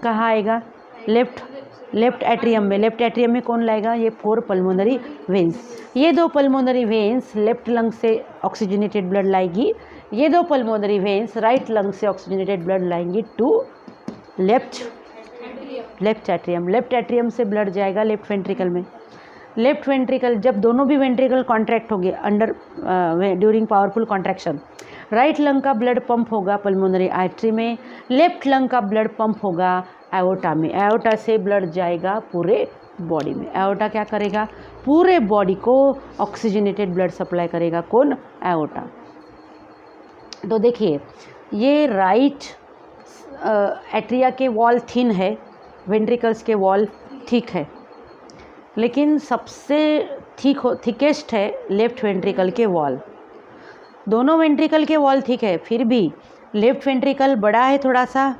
कहाँ आएगा? लेफ्ट एट्रियम में। लेफ्ट एट्रियम में कौन लाएगा? ये 4 पल्मोनरी वेन्स। ये 2 पल्मोनरी वेन्स लेफ्ट लंग से ऑक्सीजनेटेड ब्लड लाएगी, ये 2 पल्मोनरी वेन्स राइट लंग से ऑक्सीजनेटेड ब्लड लाएंगी to left atrium. Left atrium से ब्लड जाएगा लेफ्ट वेंट्रिकल में। लेफ्ट वेंट्रिकल, जब दोनों भी वेंट्रिकल कॉन्ट्रैक्ट होंगे under during powerful contraction, right lung का ब्लड पंप होगा पल्मोनरी आर्टरी में, लेफ्ट लंग का ब्लड पंप होगा एओर्टा में। एओर्टा से ब्लड जाएगा पूरे बॉडी में। एओर्टा क्या करेगा? पूरे बॉडी को ऑक्सीजनेटेड ब्लड सप्लाई करेगा। कौन? एओर्टा। तो देखिए ये राइट एट्रिया के वॉल थिन है, वेंट्रिकल्स के वॉल थिक है, लेकिन सबसे थिकेस्ट है लेफ्ट वेंट्रिकल के वॉल। दोनों वेंट्रिकल के वॉल थिक है, फिर भी लेफ्ट वेंट्रिकल बड़ा है थोड़ा सा,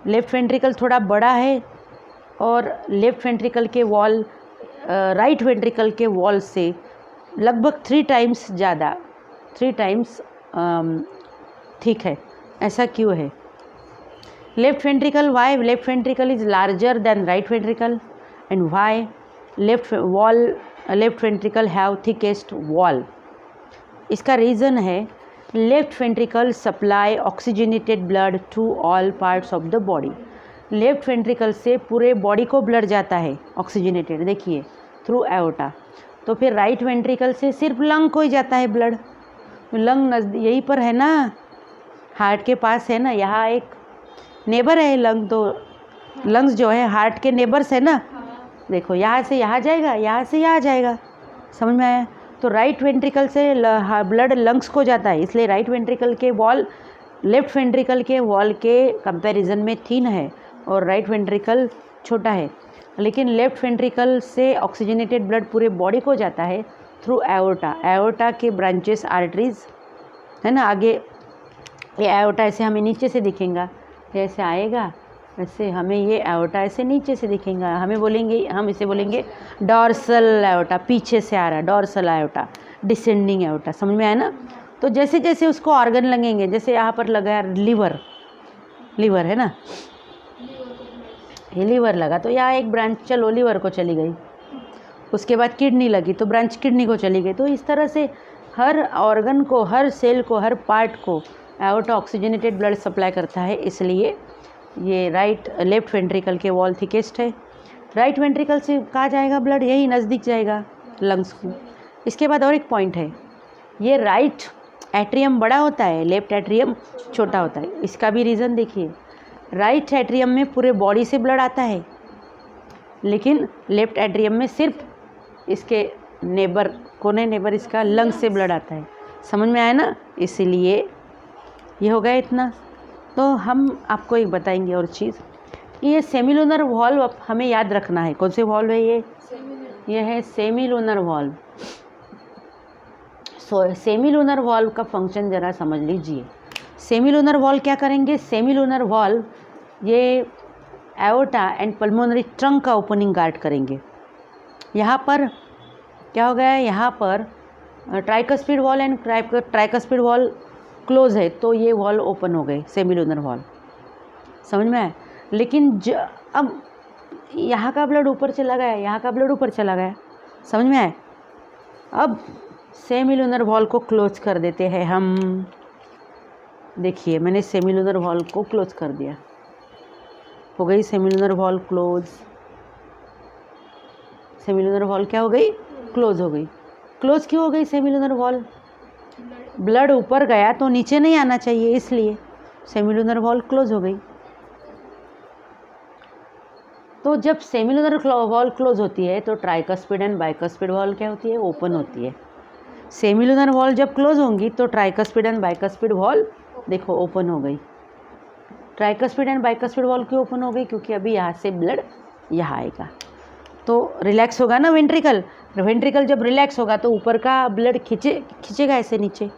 लेफ़्ट वेंट्रिकल थोड़ा बड़ा है और लेफ़्ट वेंट्रिकल के वॉल राइट वेंट्रिकल के वॉल से लगभग 3 टाइम्स ज़्यादा, 3 टाइम्स ठीक है। ऐसा क्यों है? Left ventricle, why left ventricle is larger than right ventricle and why left ventricle have thickest wall? इसका रीज़न है left ventricle supply oxygenated blood to all parts of the body. Left ventricle से पूरे body को blood जाता है oxygenated, देखिए through aorta. तो फिर राइट वेंट्रिकल से सिर्फ लंग को ही जाता है ब्लड। लंग यहीं पर है ना, हार्ट के पास है ना, यहाँ एक नेबर है लंग, तो लंग्स जो है हार्ट के नेबर्स है ना। देखो यहाँ से यहाँ जाएगा, यहाँ से यहाँ जाएगा, समझ में आया? तो राइट वेंट्रिकल से ब्लड लंग्स को जाता है, इसलिए राइट वेंट्रिकल के वॉल लेफ़्ट वेंट्रिकल के वॉल के कंपैरिजन में थिन है और राइट वेंट्रिकल छोटा है। लेकिन लेफ़्ट वेंट्रिकल से ऑक्सीजनेटेड ब्लड पूरे बॉडी को जाता है थ्रू एओर्टा। एओर्टा के ब्रांचेस आर्टरीज है ना, आगे ये एओर्टा ऐसे हमें नीचे से दिखेगा, ऐसे आएगा, ऐसे हमें ये एओर्टा ऐसे नीचे से दिखेगा, हम इसे बोलेंगे डॉर्सल एओर्टा, पीछे से आ रहा है डॉर्सल एओर्टा, डिसेंडिंग एओर्टा, समझ में आया ना? तो जैसे जैसे उसको ऑर्गन लगेंगे, जैसे यहाँ पर लगा है लीवर है ना, ये लीवर लगा तो यहाँ एक ब्रांच चलो लीवर को चली गई, उसके बाद किडनी लगी तो ब्रांच किडनी को चली गई। तो इस तरह से हर ऑर्गन को, हर सेल को, हर पार्ट को एओर्टा ऑक्सीजनेटेड ब्लड सप्लाई करता है, इसलिए ये लेफ़्ट वेंट्रिकल के वॉल थिकेस्ट है। राइट वेंट्रिकल से कहाँ जाएगा ब्लड? यही नज़दीक जाएगा लंग्स को। इसके बाद और एक पॉइंट है, ये राइट एट्रियम बड़ा होता है, लेफ़्ट एट्रियम छोटा होता है। इसका भी रीज़न देखिए, राइट एट्रियम में पूरे बॉडी से ब्लड आता है, लेकिन लेफ़्ट एट्रियम में सिर्फ इसके नेबर इसका लंग से ब्लड आता है। समझ में आया ना? इसीलिए ये हो गया इतना। तो हम आपको एक बताएंगे और चीज़, ये सेमिलुनर वॉल्व हमें याद रखना है। कौन से वॉल्व है ये है सेमिलुनर वॉल्व। सेमिलुनर वॉल्व का फंक्शन ज़रा समझ लीजिए। सेमिलुनर वॉल्व क्या करेंगे? सेमिलुनर वॉल्व ये एओर्टा एंड पल्मोनरी ट्रंक का ओपनिंग गार्ड करेंगे। यहाँ पर क्या हो गया? यहाँ पर tricuspid valve and tricuspid wall close है, तो ये वॉल ओपन हो गए, सेमिलुनर वॉल। समझ में आया? लेकिन अब यहाँ का ब्लड ऊपर चला गया, यहाँ का ब्लड ऊपर चला गया, समझ में आया? अब सेमिलुनर वॉल को क्लोज कर देते हैं हम। देखिए मैंने सेमिलुनर वॉल को क्लोज कर दिया, हो गई semilunar wall close. Semilunar wall क्या हो गई? क्लोज हो गई। क्लोज क्यों हो गई सेमिलुनर वॉल? ब्लड ऊपर गया तो नीचे नहीं आना चाहिए, इसलिए सेमिलुनर वॉल क्लोज हो गई। तो जब सेमिलुनर वॉल क्लोज होती है तो ट्राइकस्पिड एंड बाइकस्पिड वॉल क्या होती है? ओपन होती है। सेमिलुनर वॉल जब क्लोज होंगी तो ट्राइकस्पिड एंड बाइकस्पिड वॉल देखो ओपन हो गई। ट्राइकस्पिड एंड बाइकस्पिड वॉल क्यों ओपन हो गई? क्योंकि अभी यहाँ से ब्लड यहाँ आएगा तो रिलैक्स होगा ना वेंट्रिकल। वेंट्रिकल जब रिलैक्स होगा तो ऊपर का ब्लड खींचेगा ऐसे नीचे।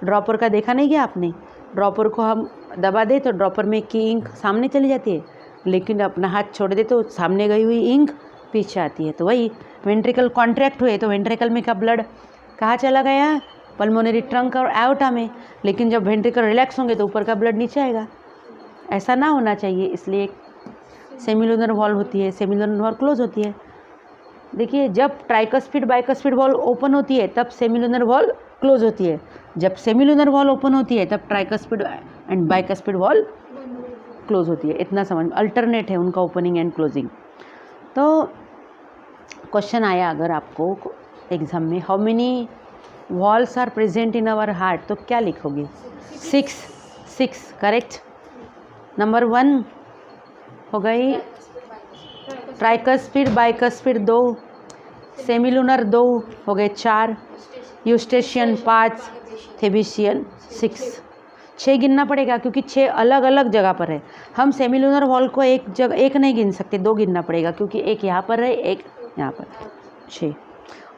ड्रॉपर का देखा नहीं क्या आपने? ड्रॉपर को हम दबा दे तो ड्रॉपर में की इंक सामने चली जाती है, लेकिन अपना हाथ छोड़ दे तो सामने गई हुई इंक पीछे आती है। तो वही वेंट्रिकल कॉन्ट्रैक्ट हुए तो वेंट्रिकल में का ब्लड कहाँ चला गया? पल्मोनरी ट्रंक और एओर्टा में। लेकिन जब वेंट्रिकल रिलैक्स होंगे तो ऊपर का ब्लड नीचे आएगा। ऐसा ना होना चाहिए, इसलिए सेमिलुनर वॉल होती है, सेमिलुनर वॉल क्लोज होती है। देखिए जब ट्राइकस्पिड बाइकस्पिड वॉल ओपन होती है तब सेमिलुनर वॉल क्लोज होती है, जब सेमिलुनर वॉल ओपन होती है तब tricuspid and bicuspid valve close होती है। इतना समझ, अल्टरनेट है उनका ओपनिंग एंड क्लोजिंग। तो क्वेश्चन आया अगर आपको एग्जाम में, how many valves are present in our heart, तो क्या लिखोगे? 6 करेक्ट। नंबर 1 हो गई ट्राइकस्पिड बाइकस्पिड 2, सेमिलुनर 2 हो गए 4, यूस्टेशियन 5, थेबिशियन 6 गिनना पड़ेगा क्योंकि 6 अलग अलग जगह पर है। हम सेमिलुनर वॉल को एक नहीं गिन सकते, 2 गिनना पड़ेगा क्योंकि एक यहाँ पर है एक यहाँ पर, 6।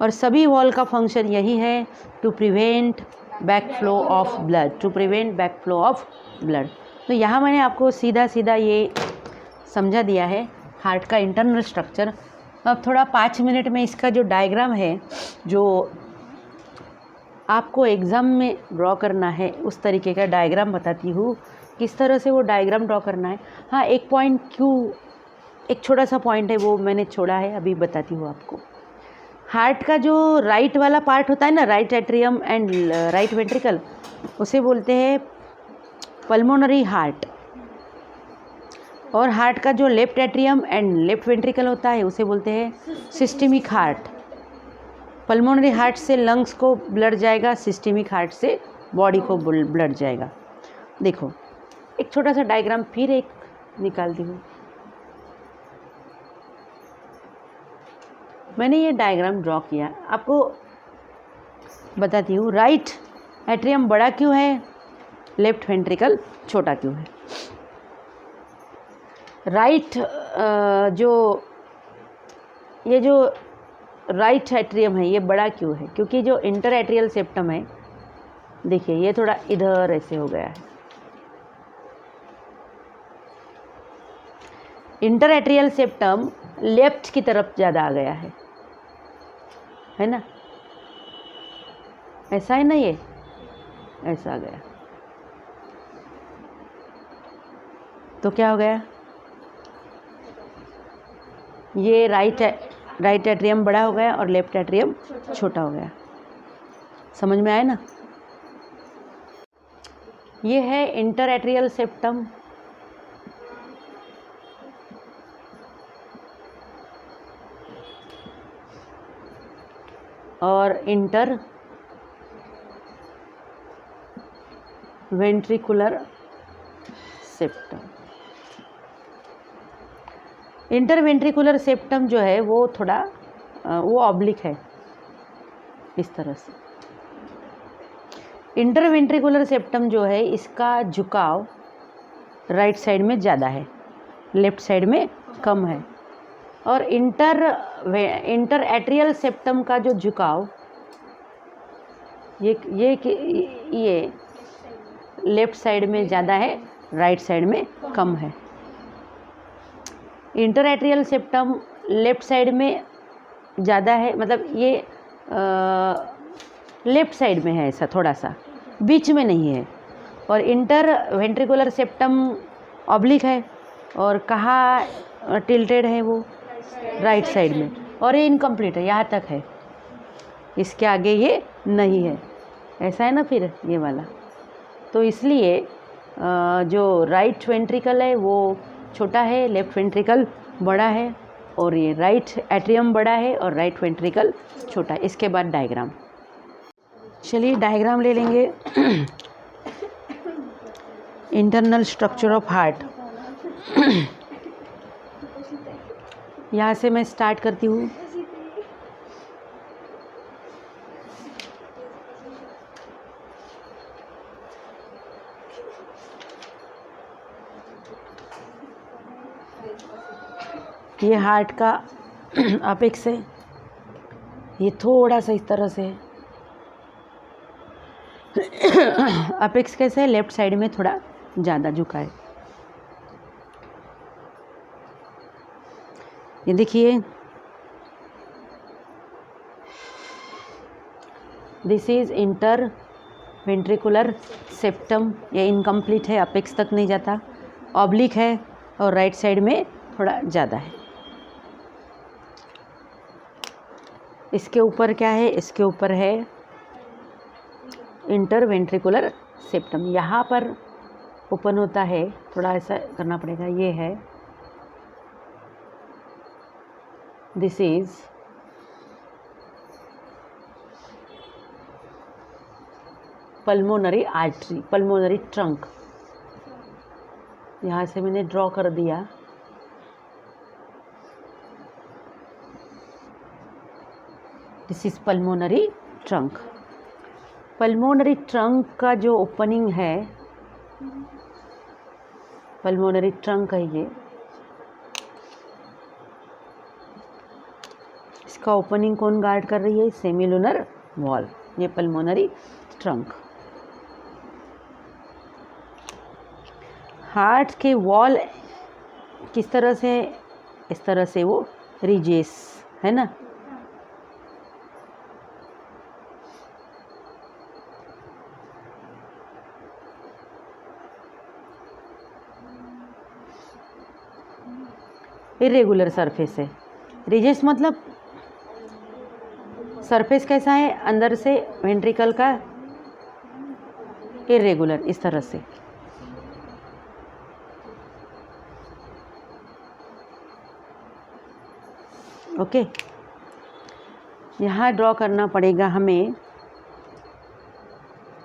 और सभी वॉल का फंक्शन यही है, to prevent back flow of blood, to prevent back flow of blood. तो यहाँ मैंने आपको सीधा सीधा ये समझा दिया है हार्ट का इंटरनल स्ट्रक्चर। अब थोड़ा 5 मिनट में इसका जो डायग्राम है, जो आपको एग्ज़ाम में ड्रॉ करना है, उस तरीके का डायग्राम बताती हूँ, किस तरह से वो डायग्राम ड्रॉ करना है। हाँ, एक पॉइंट एक छोटा सा पॉइंट है, वो मैंने छोड़ा है, अभी बताती हूँ आपको। हार्ट का जो राइट वाला पार्ट होता है ना, right atrium and right ventricle, उसे बोलते हैं पल्मोनरी हार्ट। और हार्ट का जो left atrium and left ventricle होता है, उसे बोलते हैं सिस्टेमिक हार्ट। पल्मोनरी हार्ट से लंग्स को ब्लड जाएगा, सिस्टेमिक हार्ट से बॉडी को ब्लड जाएगा। देखो, एक छोटा सा डायग्राम फिर एक निकालती हूँ। मैंने ये डायग्राम ड्रॉ किया, आपको बताती हूँ। राइट एट्रियम बड़ा क्यों है, लेफ्ट वेंट्रिकल छोटा क्यों है। राइट ये जो राइट एट्रियम है, ये बड़ा क्यों है, क्योंकि जो इंटर एट्रियल सेप्टम है, देखिए ये थोड़ा इधर ऐसे हो गया है। इंटर एट्रियल सेप्टम लेफ्ट की तरफ ज़्यादा आ गया है ना, ऐसा है ना, ये ऐसा आ गया, तो क्या हो गया, ये राइट एट्रियम बड़ा हो गया और लेफ्ट एट्रियम छोटा हो गया। समझ में आया ना। ये है इंटर एट्रियल सेप्टम, और inter ventricular septum. Inter ventricular septum जो है वो थोड़ा वो ऑब्लिक है, इस तरह से। इंटर वेंट्रिकुलर सेप्टम जो है, इसका झुकाव राइट साइड में ज़्यादा है, लेफ्ट साइड में कम है। और इंटर एट्रियल सेप्टम का जो झुकाव, ये लेफ्ट साइड में ज़्यादा है, राइट साइड में कम है। Inter atrial septum left side में ज़्यादा है, मतलब ये लेफ्ट साइड में है, ऐसा थोड़ा सा बीच में नहीं है। और इंटर वेंट्रिकुलर सेप्टम ऑब्लिक है, और कहाँ टिल्टेड है वो, राइट साइड में, और ये इनकम्प्लीट है, यहाँ तक है, इसके आगे ये नहीं है, ऐसा है ना फिर ये वाला। तो इसलिए जो राइट वेंट्रिकल है वो छोटा है, लेफ्ट वेंट्रिकल बड़ा है, और ये राइट एट्रियम बड़ा है और राइट वेंट्रिकल छोटा है। इसके बाद डायग्राम, चलिए डायग्राम ले लेंगे। इंटरनल स्ट्रक्चर ऑफ हार्ट, यहाँ से मैं स्टार्ट करती हूँ। ये हार्ट का अपेक्स है, ये थोड़ा सा इस तरह से है। अपेक्स कैसे है, लेफ्ट साइड में थोड़ा ज़्यादा झुका है। ये देखिए, this is inter ventricular septum, ये इनकम्प्लीट है, अपेक्स तक नहीं जाता, ऑब्लिक है, और राइट साइड में थोड़ा ज़्यादा है। इसके ऊपर क्या है, इसके ऊपर है इंटर वेंट्रिकुलर सेप्टम, यहाँ पर ओपन होता है, थोड़ा ऐसा करना पड़ेगा। ये है, this is pulmonary artery, pulmonary trunk, यहाँ से मैंने ड्रॉ कर दिया। This is pulmonary trunk. Pulmonary trunk का जो ओपनिंग है, पल्मोनरी ट्रंक है ये, इसका ओपनिंग कौन गार्ड कर रही है, सेमिलुनर वॉल, ये पल्मोनरी ट्रंक। हार्ट के वॉल किस तरह से, इस तरह से वो रिजेस है ना। इरेगुलर सरफेस है। रिजेस मतलब सरफेस कैसा है, अंदर से वेंट्रिकल का इरेगुलर, इस तरह से। ओके, यहाँ ड्रॉ करना पड़ेगा हमें।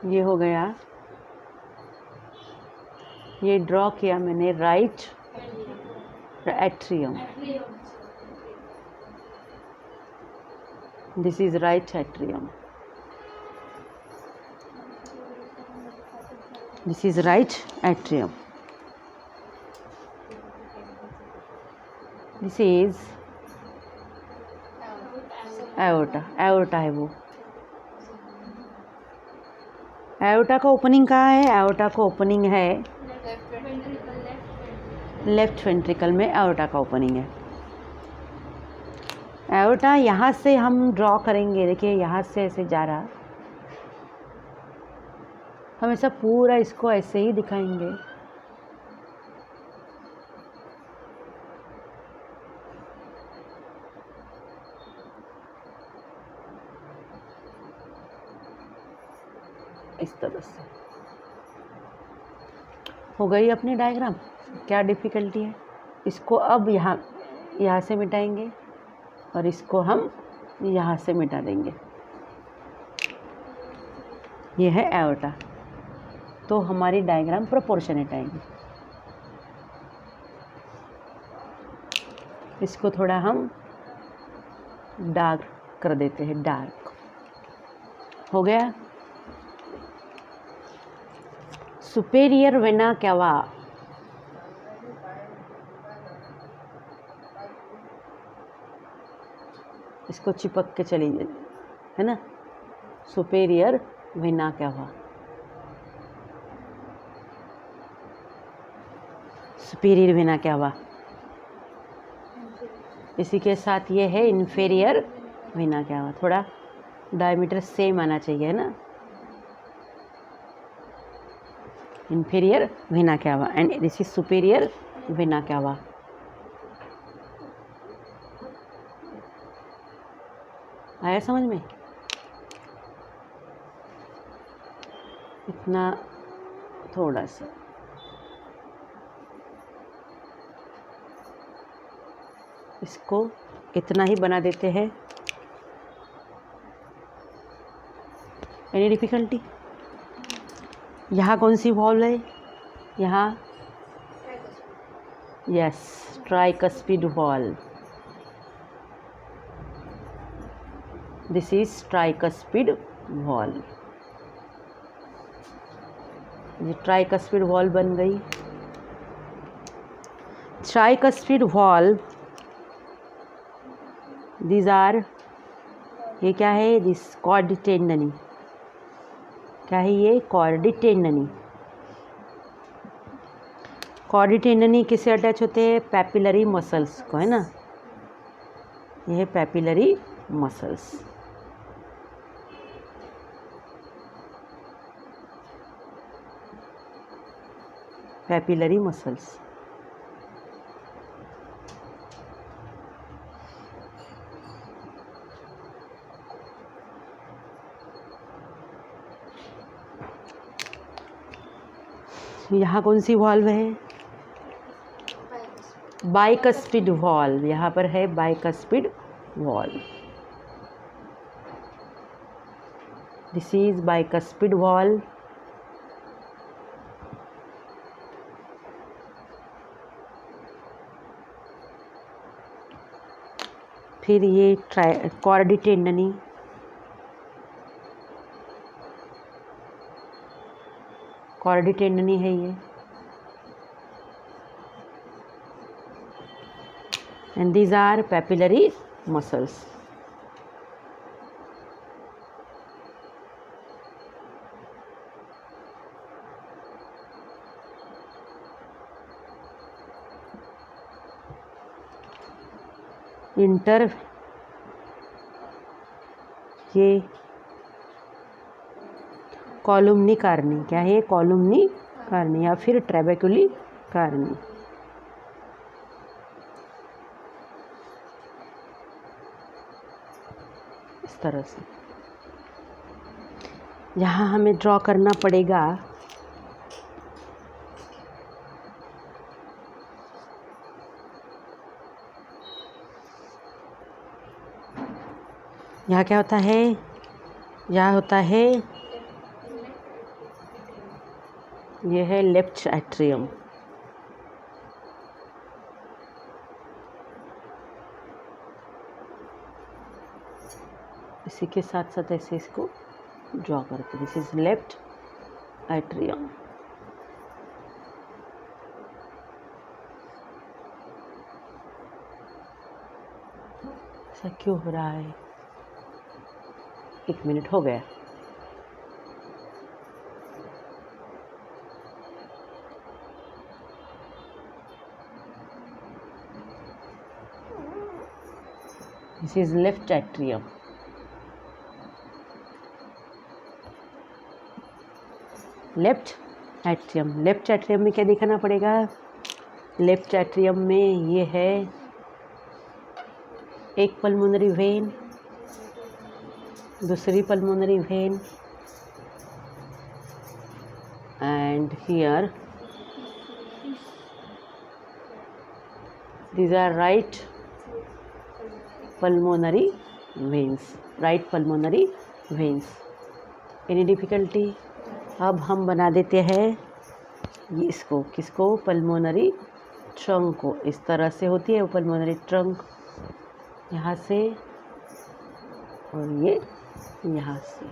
ये हो गया, ये ड्रॉ किया मैंने right atrium. This is right atrium, this is right atrium, this is aorta. Aorta है वो। एओर्टा का ओपनिंग कहाँ है? एओर्टा का ओपनिंग है लेफ्ट वेंट्रिकल में। एओर्टा का ओपनिंग है। एओर्टा यहाँ से हम ड्रॉ करेंगे। देखिए यहाँ से ऐसे जा रहा, हम ऐसा पूरा इसको ऐसे ही दिखाएंगे। इस तरह से हो गई अपनी डायग्राम। क्या डिफ़िकल्टी है? इसको अब यहाँ से मिटाएंगे और इसको हम यहाँ से मिटा देंगे। ये है एओर्टा, तो हमारी डायग्राम प्रोपोर्शनेट आएगी। इसको थोड़ा हम डार्क कर देते हैं, डार्क हो गया। सुपेरियर वेना कैवा, इसको चिपक के चलिए, है ना। Superior vena cava, superior vena cava. इसी के साथ ये है इन्फेरियर वेना कैवा। थोड़ा डायमीटर सेम आना चाहिए, है ना। Inferior vena cava and this is superior vena cava. आया समझ में? इतना थोड़ा सा इसको इतना ही बना देते हैं। Any difficulty? यहाँ कौन सी वॉल्व है? यहाँ yes, tricuspid valve. This is tricuspid valve. ये ट्राइकस्पिड वॉल्व बन गई। ट्राइकस्पिड वॉल्व, दीज आर, ये क्या है? This chordae tendineae. क्या है ये? Chordae tendineae. कॉर्ड टेंडनी किससे अटैच होते हैं? पैपिलरी मसल्स को, है ना। ये है पैपिलरी मसल्स। Papillary muscles. यहाँ कौन सी वॉल्व है? Bicuspid valve. यहाँ पर है bicuspid valve. This is bicuspid valve. फिर ये कॉर्ड टेंडनी, कॉर्ड टेंडनी है ये। And these are papillary muscles. Inter ये कॉलुमनी कार्नी, क्या है ये? कॉलुमनी कार्नी या फिर ट्रेबेकुली कार्नी। इस तरह से यहाँ हमें ड्रॉ करना पड़ेगा यहाँ क्या होता है? यहाँ होता है, ये है लेफ्ट एट्रियम। इसी के साथ साथ ऐसे इसको ड्रॉ करते, दिस इज लेफ्ट एट्रियम। ऐसा क्यों हो रहा है? 1 मिनट हो गया। This is left atrium. Left atrium में क्या दिखाना पड़ेगा? लेफ्ट एट्रियम में ये है एक पल्मोनरी वेन, दूसरी pulmonary vein, and here these are right pulmonary veins। Any difficulty? अब हम बना देते हैं ये इसको, किसको? पल्मोनरी ट्रंक को। इस तरह से होती है वो पल्मोनरी ट्रंक, यहाँ से और ये यहाँ से।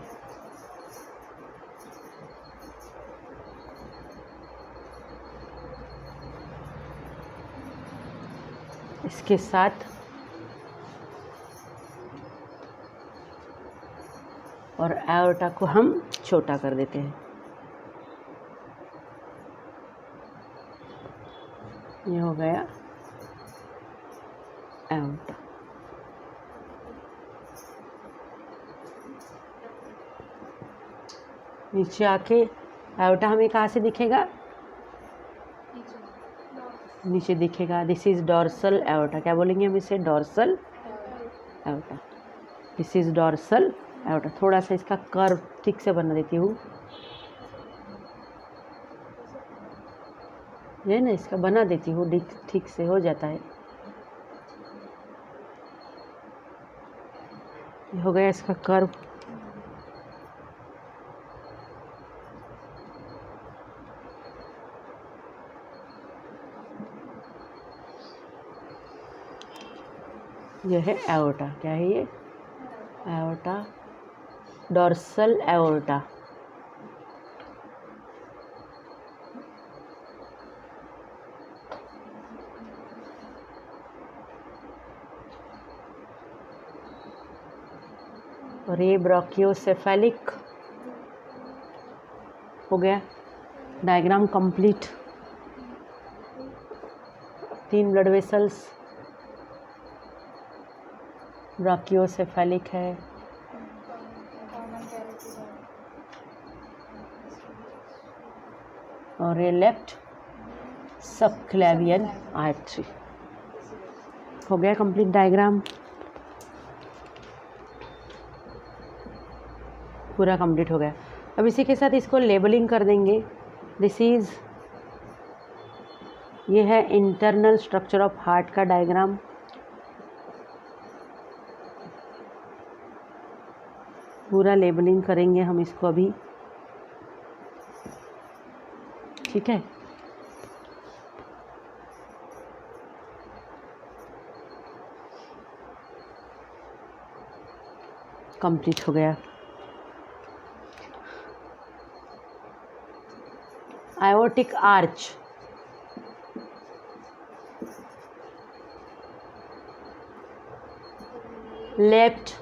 इसके साथ और एओर्टा को हम छोटा कर देते हैं। ये हो गया एओर्टा। नीचे आके एओर्टा हमें कहाँ से दिखेगा? नीचे दिखेगा। This is dorsal aorta. क्या बोलेंगे हम इसे? Dorsal aorta. This is dorsal aorta. थोड़ा सा इसका कर्व ठीक से बना देती हूँ, ये ना, इसका बना देती हूँ, ठीक से हो जाता है। ये हो गया इसका कर्व। यह है एओर्टा। क्या है ये? Aorta, dorsal aorta. और ये ब्राकियोसेफेलिक हो गया। Diagram complete. 3 ब्लड वेसल्स, ब्राकियोसेफेलिक है, और ये लेफ्ट सबक्लेवियन आर्टरी। हो गया कंप्लीट डायग्राम, पूरा कंप्लीट हो गया। अब इसी के साथ इसको लेबलिंग कर देंगे। दिस इज, ये है इंटरनल स्ट्रक्चर ऑफ हार्ट का डायग्राम। पूरा लेबलिंग करेंगे हम इसको अभी, ठीक है। कंप्लीट हो गया। Aortic arch, left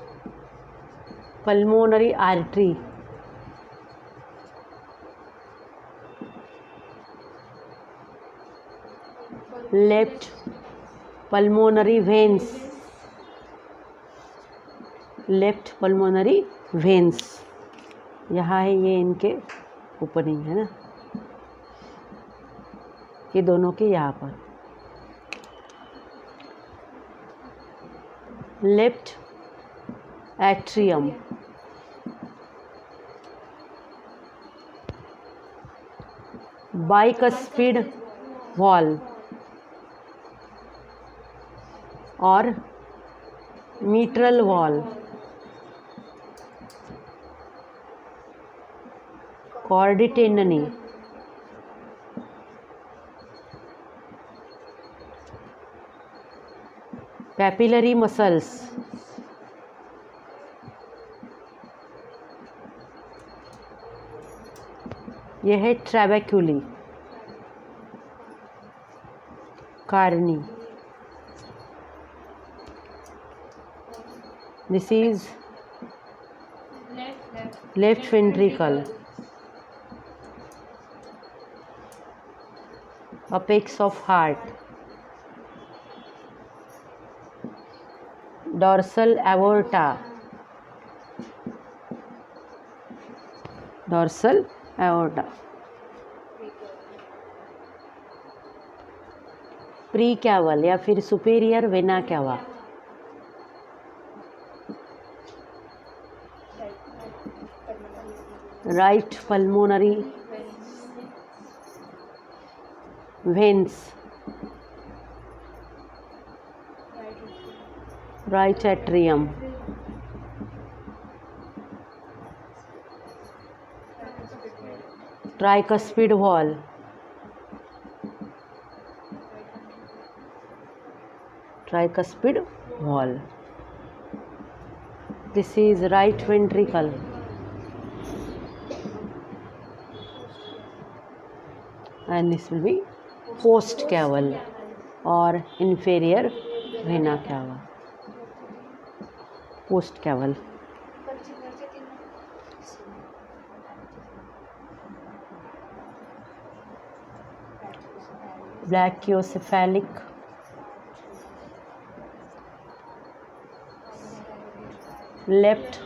pulmonary artery, left pulmonary veins, left pulmonary veins, यहाँ है, ये इनके ओपनिंग है ना, ये दोनों के यहाँ पर। लेफ्ट एट्रियम, बाइकस्पिड वॉल और mitral valve, chordae tendineae, papillary muscles, यह है trabeculae, carneae, this is left ventricle, apex of heart, dorsal aorta, dorsal aorta, precaval या फिर superior vena cava, right pulmonary veins, right atrium, tricuspid valve, tricuspid valve, this is right ventricle, and this will be post caval or inferior vena cava, post caval. Brachiocephalic, left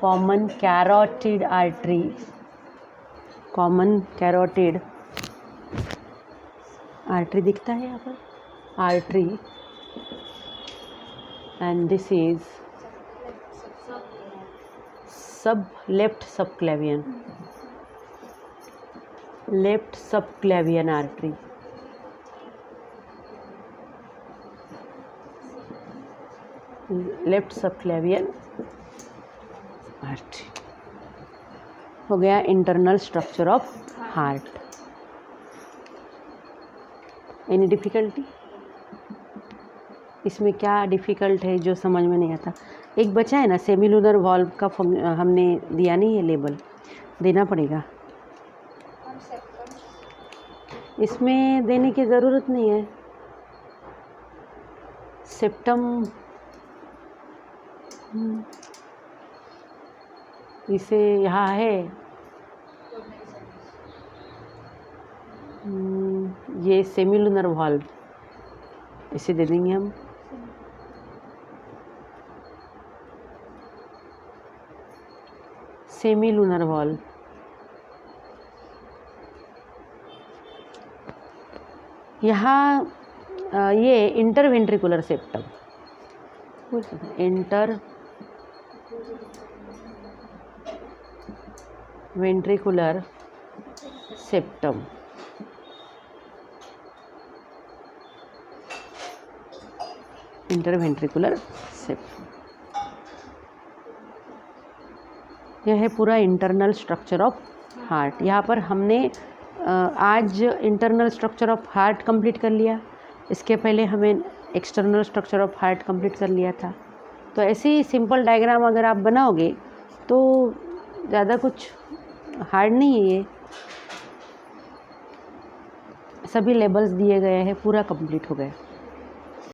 common carotid artery, common carotid artery दिखता है यहाँ पर, artery, and this is सब left subclavian, left subclavian artery, left subclavian artery. हो गया internal structure of heart. Any difficulty? इसमें क्या difficult है जो समझ में नहीं आता? एक बचा है ना सेमिलुनर वॉल्व का, हमने दिया नहीं है, लेबल देना पड़ेगा। इसमें देने की ज़रूरत नहीं है। सेप्टम इसे यहाँ है, ये सेमिलुनर वॉल्व, इसे दे देंगे हम। सेमिलुनर वॉल्व, यहाँ ये interventricular septum, inter ventricular septum, interventricular septum, यह है पूरा इंटरनल स्ट्रक्चर ऑफ हार्ट। यहाँ पर हमने आज internal structure of heart complete कर लिया, इसके पहले हमें external structure of heart complete कर लिया था। तो ऐसे ही सिंपल डायग्राम अगर आप बनाओगे तो ज़्यादा कुछ हार्ड नहीं है, ये सभी लेबल्स दिए गए हैं, पूरा कंप्लीट हो गया।